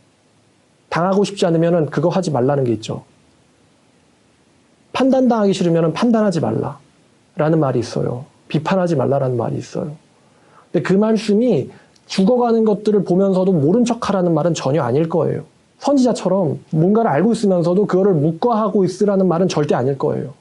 당하고 싶지 않으면 그거 하지 말라는 게 있죠. 판단당하기 싫으면 판단하지 말라라는 말이 있어요. 비판하지 말라라는 말이 있어요. 근데 그 말씀이 죽어가는 것들을 보면서도 모른 척하라는 말은 전혀 아닐 거예요. 선지자처럼 뭔가를 알고 있으면서도 그거를 묵과하고 있으라는 말은 절대 아닐 거예요.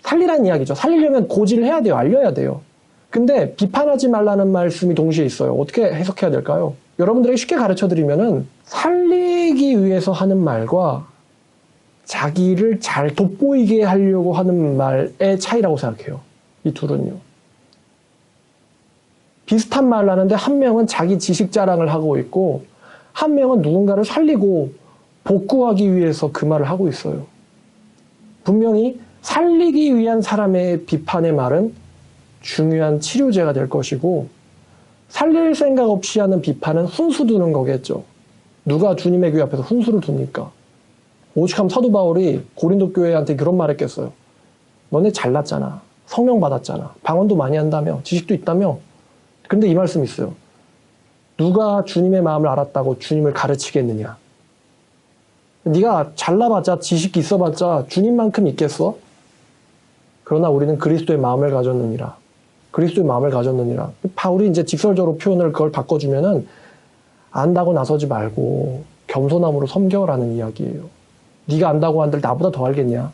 살리라는 이야기죠. 살리려면 고지를 해야 돼요. 알려야 돼요. 근데 비판하지 말라는 말씀이 동시에 있어요. 어떻게 해석해야 될까요? 여러분들에게 쉽게 가르쳐드리면은 살리기 위해서 하는 말과 자기를 잘 돋보이게 하려고 하는 말의 차이라고 생각해요. 이 둘은요. 비슷한 말을 하는데 한 명은 자기 지식 자랑을 하고 있고 한 명은 누군가를 살리고 복구하기 위해서 그 말을 하고 있어요. 분명히 살리기 위한 사람의 비판의 말은 중요한 치료제가 될 것이고 살릴 생각 없이 하는 비판은 훈수 두는 거겠죠. 누가 주님의 교회 앞에서 훈수를 둡니까? 오죽하면 사도 바울이 고린도 교회한테 그런 말 했겠어요. 너네 잘났잖아. 성령 받았잖아. 방언도 많이 한다며. 지식도 있다며. 근데 이 말씀이 있어요. 누가 주님의 마음을 알았다고 주님을 가르치겠느냐. 네가 잘나봤자 지식 있어봤자 주님만큼 있겠어? 그러나 우리는 그리스도의 마음을 가졌느니라. 그리스도의 마음을 가졌느니라. 바울이 이제 직설적으로 표현을 그걸 바꿔주면은 안다고 나서지 말고 겸손함으로 섬겨라는 이야기예요. 네가 안다고 한들 나보다 더 알겠냐?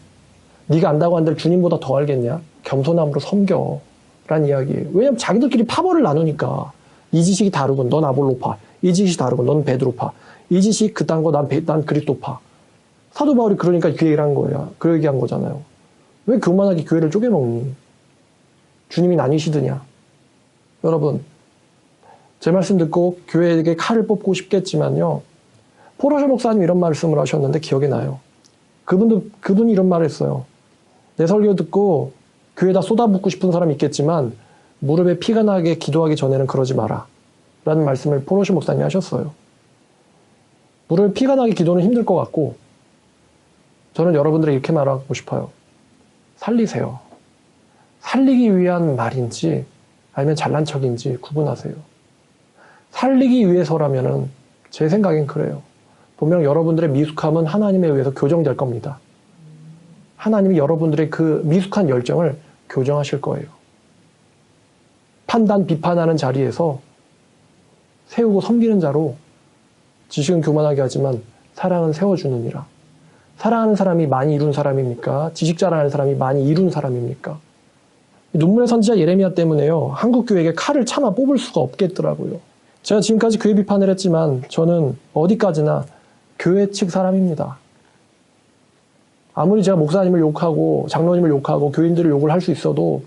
네가 안다고 한들 주님보다 더 알겠냐? 겸손함으로 섬겨라는 이야기예요. 왜냐면 자기들끼리 파벌을 나누니까 이 지식이 다르군 넌 아볼로파, 이 지식이 다르군 넌 베드로파, 이 지식 그딴 거 난 그리스도파. 사도 바울이 그러니까 그 얘기를 한 거야. 그 얘기한 거잖아요. 왜 교만하게 교회를 쪼개먹니? 주님이 나뉘시드냐? 여러분, 제 말씀 듣고 교회에게 칼을 뽑고 싶겠지만요. 포로셔 목사님 이런 말씀을 하셨는데 기억이 나요. 그분이 이런 말을 했어요. 내 설교 듣고 교회에다 쏟아붓고 싶은 사람이 있겠지만 무릎에 피가 나게 기도하기 전에는 그러지 마라. 라는 말씀을 포로셔 목사님이 하셨어요. 무릎에 피가 나게 기도는 힘들 것 같고 저는 여러분들에게 이렇게 말하고 싶어요. 살리세요. 살리기 위한 말인지 아니면 잘난 척인지 구분하세요. 살리기 위해서라면은 제 생각엔 그래요. 분명 여러분들의 미숙함은 하나님에 의해서 교정될 겁니다. 하나님이 여러분들의 그 미숙한 열정을 교정하실 거예요. 판단, 비판하는 자리에서 세우고 섬기는 자로 지식은 교만하게 하지만 사랑은 세워주느니라. 사랑하는 사람이 많이 이룬 사람입니까? 지식 자랑하는 사람이 많이 이룬 사람입니까? 눈물의 선지자 예레미야 때문에요. 한국 교회에게 칼을 차마 뽑을 수가 없겠더라고요. 제가 지금까지 교회 비판을 했지만 저는 어디까지나 교회 측 사람입니다. 아무리 제가 목사님을 욕하고 장로님을 욕하고 교인들을 욕을 할 수 있어도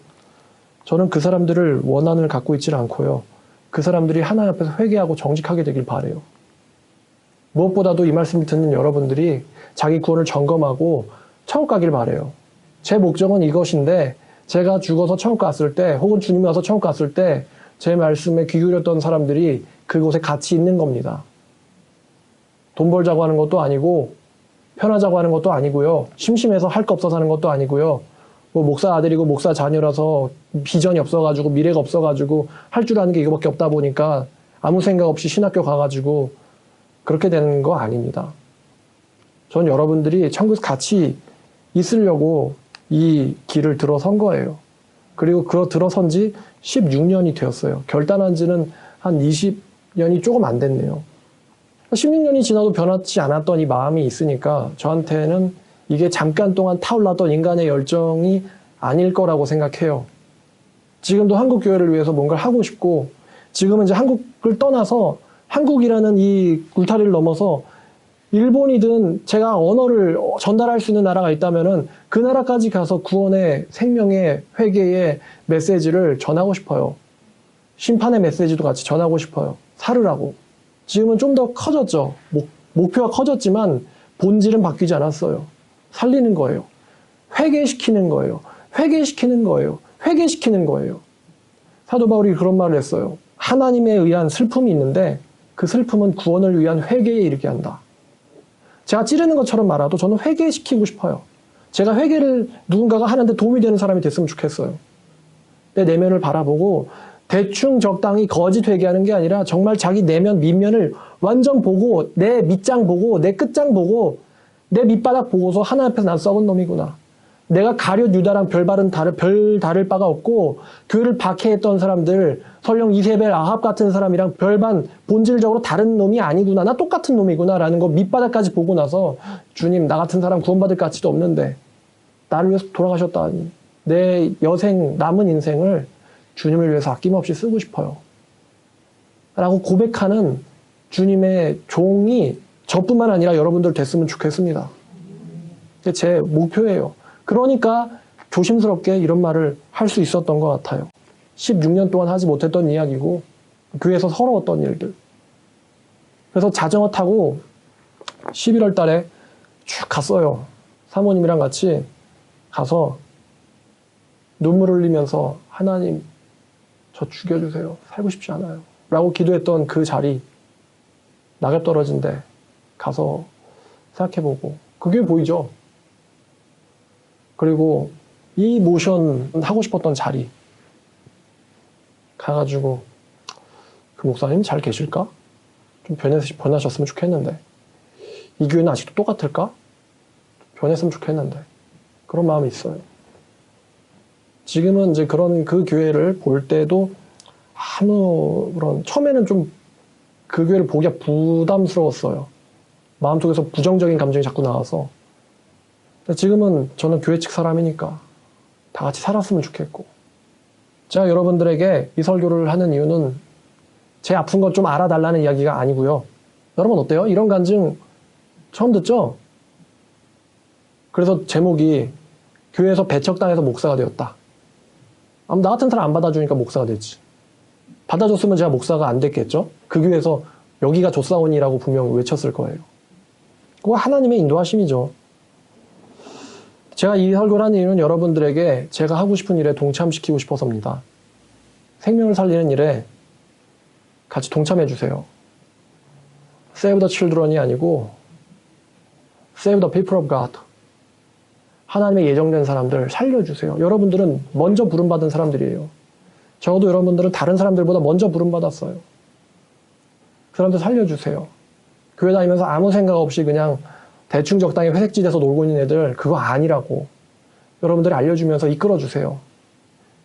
저는 그 사람들을 원한을 갖고 있지는 않고요. 그 사람들이 하나님 앞에서 회개하고 정직하게 되길 바라요. 무엇보다도 이 말씀을 듣는 여러분들이 자기 구원을 점검하고 천국 가길 바라요. 제 목적은 이것인데 제가 죽어서 천국 갔을 때 혹은 주님이 와서 천국 갔을 때 제 말씀에 귀 기울였던 사람들이 그곳에 같이 있는 겁니다. 돈 벌자고 하는 것도 아니고 편하자고 하는 것도 아니고요. 심심해서 할 거 없어서 하는 것도 아니고요. 뭐 목사 아들이고 목사 자녀라서 비전이 없어가지고 미래가 없어가지고 할 줄 아는 게 이거밖에 없다 보니까 아무 생각 없이 신학교 가가지고 그렇게 되는 거 아닙니다. 전 여러분들이 천국에서 같이 있으려고 이 길을 들어선 거예요. 그리고 그 들어선 지 16년이 되었어요. 결단한 지는 한 20년이 조금 안 됐네요. 16년이 지나도 변하지 않았던 이 마음이 있으니까 저한테는 이게 잠깐 동안 타올랐던 인간의 열정이 아닐 거라고 생각해요. 지금도 한국 교회를 위해서 뭔가를 하고 싶고 지금은 이제 한국을 떠나서 한국이라는 이 울타리를 넘어서 일본이든 제가 언어를 전달할 수 있는 나라가 있다면은 그 나라까지 가서 구원의 생명의 회개의 메시지를 전하고 싶어요. 심판의 메시지도 같이 전하고 싶어요. 살으라고. 지금은 좀 더 커졌죠. 목표가 커졌지만 본질은 바뀌지 않았어요. 살리는 거예요. 회개시키는 거예요. 회개시키는 거예요. 회개시키는 거예요. 사도 바울이 그런 말을 했어요. 하나님에 의한 슬픔이 있는데 그 슬픔은 구원을 위한 회개에 이르게 한다. 제가 찌르는 것처럼 말아도 저는 회개시키고 싶어요. 제가 회개를 누군가가 하는데 도움이 되는 사람이 됐으면 좋겠어요. 내 내면을 바라보고 대충 적당히 거짓 회개하는 게 아니라 정말 자기 내면 밑면을 완전 보고 내 밑장 보고 내 끝장 보고 내 밑바닥 보고서 하나님 앞에서 난 썩은 놈이구나. 내가 가룟 유다랑 별 다를 바가 없고 교회를 박해했던 사람들 설령 이세벨 아합 같은 사람이랑 별반 본질적으로 다른 놈이 아니구나. 나 똑같은 놈이구나 라는 거 밑바닥까지 보고 나서 주님 나 같은 사람 구원받을 가치도 없는데 나를 위해서 돌아가셨다니 내 여생 남은 인생을 주님을 위해서 아낌없이 쓰고 싶어요. 라고 고백하는 주님의 종이 저뿐만 아니라 여러분들 됐으면 좋겠습니다. 그게 제 목표예요. 그러니까 조심스럽게 이런 말을 할 수 있었던 것 같아요. 16년 동안 하지 못했던 이야기고 교회에서 서러웠던 일들. 그래서 자전거 타고 11월 달에 쭉 갔어요. 사모님이랑 같이 가서 눈물 흘리면서 하나님 저 죽여주세요. 살고 싶지 않아요. 라고 기도했던 그 자리 낙엽 떨어진 데 가서 생각해보고 그게 보이죠? 그리고 이 모션 하고 싶었던 자리 가가지고 그 목사님 잘 계실까? 좀 변하셨으면 좋겠는데 이 교회는 아직도 똑같을까? 변했으면 좋겠는데 그런 마음이 있어요. 지금은 이제 그 교회를 볼 때도 아무런 처음에는 좀 그 교회를 보기가 부담스러웠어요. 마음속에서 부정적인 감정이 자꾸 나와서. 지금은 저는 교회 측 사람이니까 다 같이 살았으면 좋겠고. 제가 여러분들에게 이 설교를 하는 이유는 제 아픈 것 좀 알아달라는 이야기가 아니고요. 여러분 어때요? 이런 간증 처음 듣죠? 그래서 제목이 교회에서 배척당해서 목사가 되었다. 나 같은 사람 안 받아주니까 목사가 됐지. 받아줬으면 제가 목사가 안 됐겠죠? 그 교회에서 여기가 조사원이라고 분명 외쳤을 거예요. 그거 하나님의 인도하심이죠. 제가 이 설교를 하는 이유는 여러분들에게 제가 하고 싶은 일에 동참시키고 싶어서입니다. 생명을 살리는 일에 같이 동참해 주세요. Save the children이 아니고 Save the people of God. 하나님의 예정된 사람들 살려주세요. 여러분들은 먼저 부름받은 사람들이에요. 적어도 여러분들은 다른 사람들보다 먼저 부름받았어요. 그 사람들 살려주세요. 교회 다니면서 아무 생각 없이 그냥 대충 적당히 회색지대에서 놀고 있는 애들 그거 아니라고 여러분들이 알려주면서 이끌어주세요.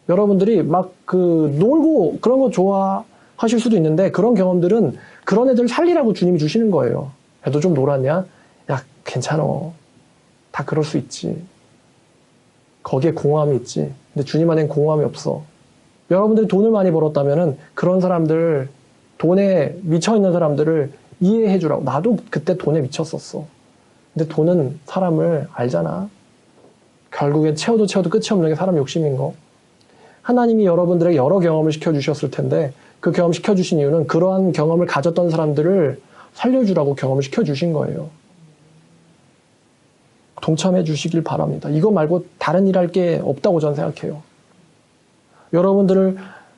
여러분들이 막 놀고 그런 거 좋아하실 수도 있는데 그런 경험들은 그런 애들 살리라고 주님이 주시는 거예요. 애도 좀 놀았냐? 야, 괜찮어. 다 그럴 수 있지. 거기에 공허함이 있지. 근데 주님 안엔 공허함이 없어. 여러분들이 돈을 많이 벌었다면은 그런 사람들, 돈에 미쳐있는 사람들을 이해해 주라고. 나도 그때 돈에 미쳤었어. 근데 돈은 사람을 알잖아. 결국엔 채워도 끝이 없는 게 사람 욕심인 거. 하나님이 여러분들에게 여러 경험을 시켜주셨을 텐데 그 경험 시켜주신 이유는 그러한 경험을 가졌던 사람들을 살려주라고 경험을 시켜주신 거예요. 동참해 주시길 바랍니다. 이거 말고 다른 일 할 게 없다고 저는 생각해요. 여러분들을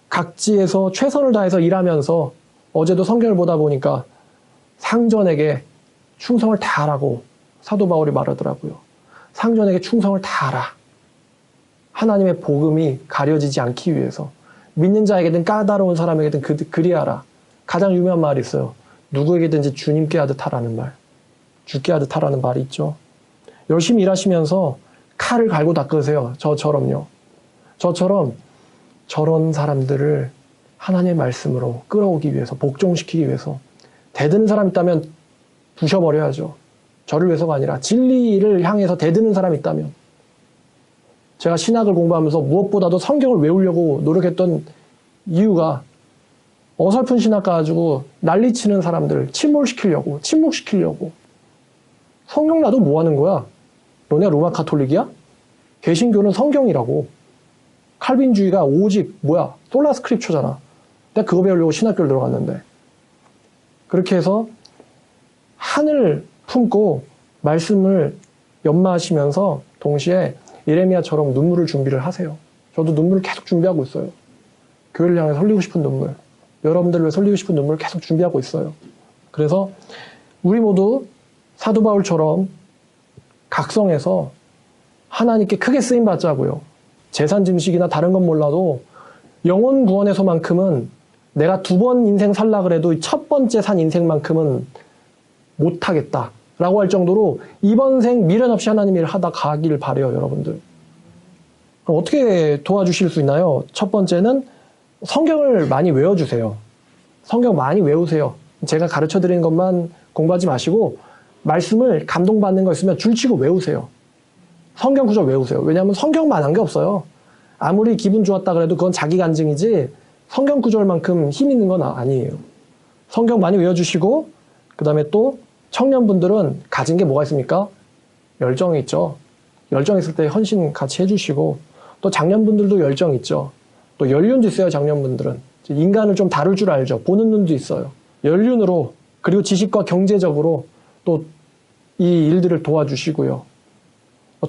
각지에서 최선을 다해서 일하면서 어제도 성경을 보다 보니까 상전에게 충성을 다하라고 사도 바울이 말하더라고요. 상전에게 충성을 다하라. 하나님의 복음이 가려지지 않기 위해서 믿는 자에게든 까다로운 사람에게든 그리하라. 가장 유명한 말이 있어요. 누구에게든지 주님께 하듯 하라는 말. 주께 하듯 하라는 말이 있죠. 열심히 일하시면서 칼을 갈고 닦으세요. 저처럼요. 저처럼 저런 사람들을 하나님의 말씀으로 끌어오기 위해서 복종시키기 위해서 대드는 사람 있다면 부셔버려야죠. 저를 위해서가 아니라 진리를 향해서 대드는 사람이 있다면 제가 신학을 공부하면서 무엇보다도 성경을 외우려고 노력했던 이유가 어설픈 신학 가지고 난리치는 사람들 침묵시키려고 성경 놔도 뭐 하는 거야? 너네 로마 카톨릭이야? 개신교는 성경이라고. 칼빈주의가 오직 솔라 스크립처잖아. 내가 그거 배우려고 신학교를 들어갔는데. 그렇게 해서 한을 품고 말씀을 연마하시면서 동시에 예레미야처럼 눈물을 준비를 하세요. 저도 눈물을 계속 준비하고 있어요. 교회를 향해 흘리고 싶은 눈물, 여러분들을 위해 흘리고 싶은 눈물을 계속 준비하고 있어요. 그래서 우리 모두 사도 바울처럼 각성해서 하나님께 크게 쓰임받자고요. 재산 증식이나 다른 건 몰라도 영혼 구원에서만큼은 내가 2번 인생 살라 그래도 첫 번째 산 인생만큼은 못하겠다 라고 할 정도로 이번 생 미련 없이 하나님 일을 하다 가길 바래요. 여러분들. 그럼 어떻게 도와주실 수 있나요? 첫 번째는 성경을 많이 외워주세요. 성경 많이 외우세요. 제가 가르쳐드리는 것만 공부하지 마시고 말씀을 감동받는 거 있으면 줄치고 외우세요. 성경 구절 외우세요. 왜냐하면 성경만 한 게 없어요. 아무리 기분 좋았다 그래도 그건 자기 간증이지 성경 구절만큼 힘 있는 건 아니에요. 성경 많이 외워주시고 그 다음에 또 청년분들은 가진 게 뭐가 있습니까? 열정이 있죠. 열정 있을 때 헌신 같이 해주시고 또 장년분들도 열정 있죠. 또 연륜도 있어요. 장년분들은. 인간을 좀 다룰 줄 알죠. 보는 눈도 있어요. 연륜으로 그리고 지식과 경제적으로 또 이 일들을 도와주시고요.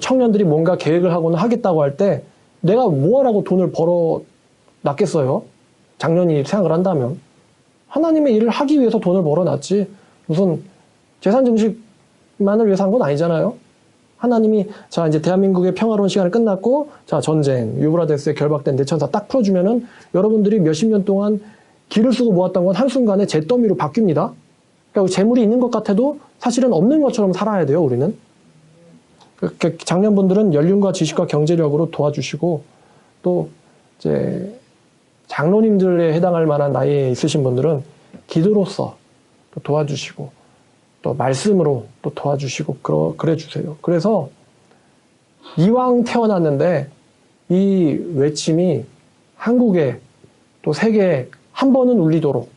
청년들이 뭔가 계획을 하거나 하겠다고 할 때 내가 뭐하라고 돈을 벌어 놨겠어요? 장년이 생각을 한다면. 하나님의 일을 하기 위해서 돈을 벌어놨지 무슨 재산 증식만을 위해서 한 건 아니잖아요. 하나님이 자 이제 대한민국의 평화로운 시간이 끝났고 자 전쟁 유브라데스에 결박된 내천사 딱 풀어주면은 여러분들이 몇십 년 동안 기를 쓰고 모았던 건 한순간에 잿더미로 바뀝니다. 그러니까 재물이 있는 것 같아도 사실은 없는 것처럼 살아야 돼요. 우리는. 장년분들은 연륜과 지식과 경제력으로 도와주시고 또 이제 장로님들에 해당할 만한 나이에 있으신 분들은 기도로서 또 도와주시고 또 말씀으로 또 도와주시고 그래 주세요. 그래서 이왕 태어났는데 이 외침이 한국에 또 세계에 한 번은 울리도록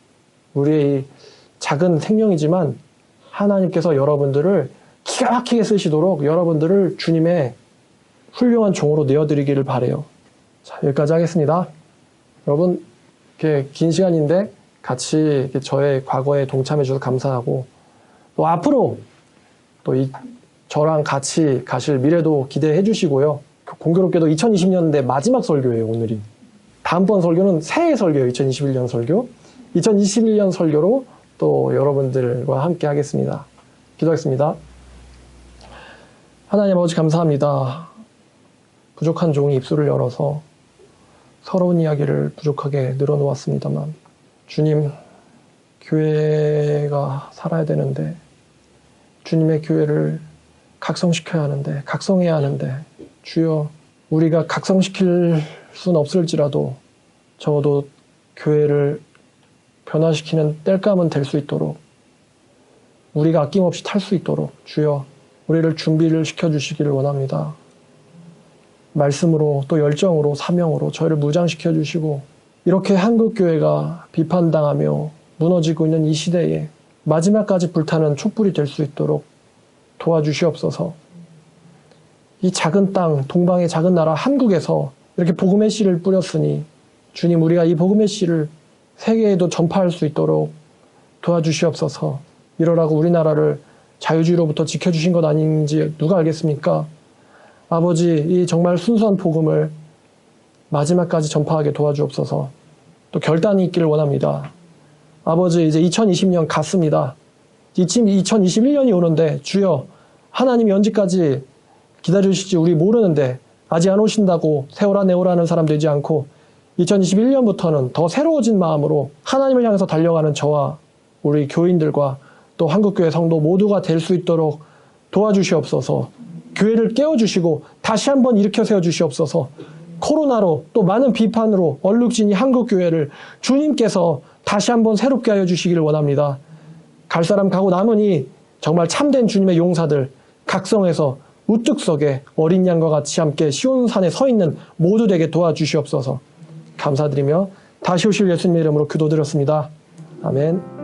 우리의 이 작은 생명이지만 하나님께서 여러분들을 기가 막히게 쓰시도록 여러분들을 주님의 훌륭한 종으로 내어드리기를 바라요. 자, 여기까지 하겠습니다. 여러분 이렇게 긴 시간인데 같이 이렇게 저의 과거에 동참해 주셔서 감사하고 또 앞으로 또 저랑 같이 가실 미래도 기대해 주시고요. 공교롭게도 2020년대 마지막 설교예요. 오늘이. 다음번 설교는 새해 설교예요. 2021년 설교. 2021년 설교로 또 여러분들과 함께 하겠습니다. 기도하겠습니다. 하나님 아버지 감사합니다. 부족한 종이 입술을 열어서 서러운 이야기를 부족하게 늘어놓았습니다만, 주님, 교회가 살아야 되는데, 주님의 교회를 각성시켜야 하는데, 각성해야 하는데, 주여, 우리가 각성시킬 수는 없을지라도 적어도 교회를 변화시키는 땔감은 될 수 있도록, 우리가 아낌없이 탈 수 있도록 주여 우리를 준비를 시켜주시기를 원합니다. 말씀으로 또 열정으로 사명으로 저희를 무장시켜 주시고, 이렇게 한국교회가 비판당하며 무너지고 있는 이 시대에 마지막까지 불타는 촛불이 될 수 있도록 도와주시옵소서. 이 작은 땅, 동방의 작은 나라 한국에서 이렇게 복음의 씨를 뿌렸으니 주님, 우리가 이 복음의 씨를 세계에도 전파할 수 있도록 도와주시옵소서. 이러라고 우리나라를 자유주의로부터 지켜주신 것 아닌지 누가 알겠습니까? 아버지, 이 정말 순수한 복음을 마지막까지 전파하게 도와주옵소서. 또 결단이 있기를 원합니다. 아버지, 이제 2020년 갔습니다. 2021년이 오는데 주여, 하나님이 언제까지 기다려주실지 우리 모르는데 아직 안 오신다고 세월아 내오라는 사람 되지 않고 2021년부터는 더 새로워진 마음으로 하나님을 향해서 달려가는 저와 우리 교인들과 또 한국교회 성도 모두가 될 수 있도록 도와주시옵소서. 교회를 깨워주시고 다시 한번 일으켜 세워주시옵소서. 코로나로 또 많은 비판으로 얼룩진 이 한국교회를 주님께서 다시 한번 새롭게 하여 주시기를 원합니다. 갈 사람 가고 남으니 정말 참된 주님의 용사들 각성해서 우뚝 서게 어린 양과 같이 함께 시온산에 서 있는 모두 되게 도와주시옵소서. 감사드리며 다시 오실 예수님의 이름으로 기도드렸습니다. 아멘.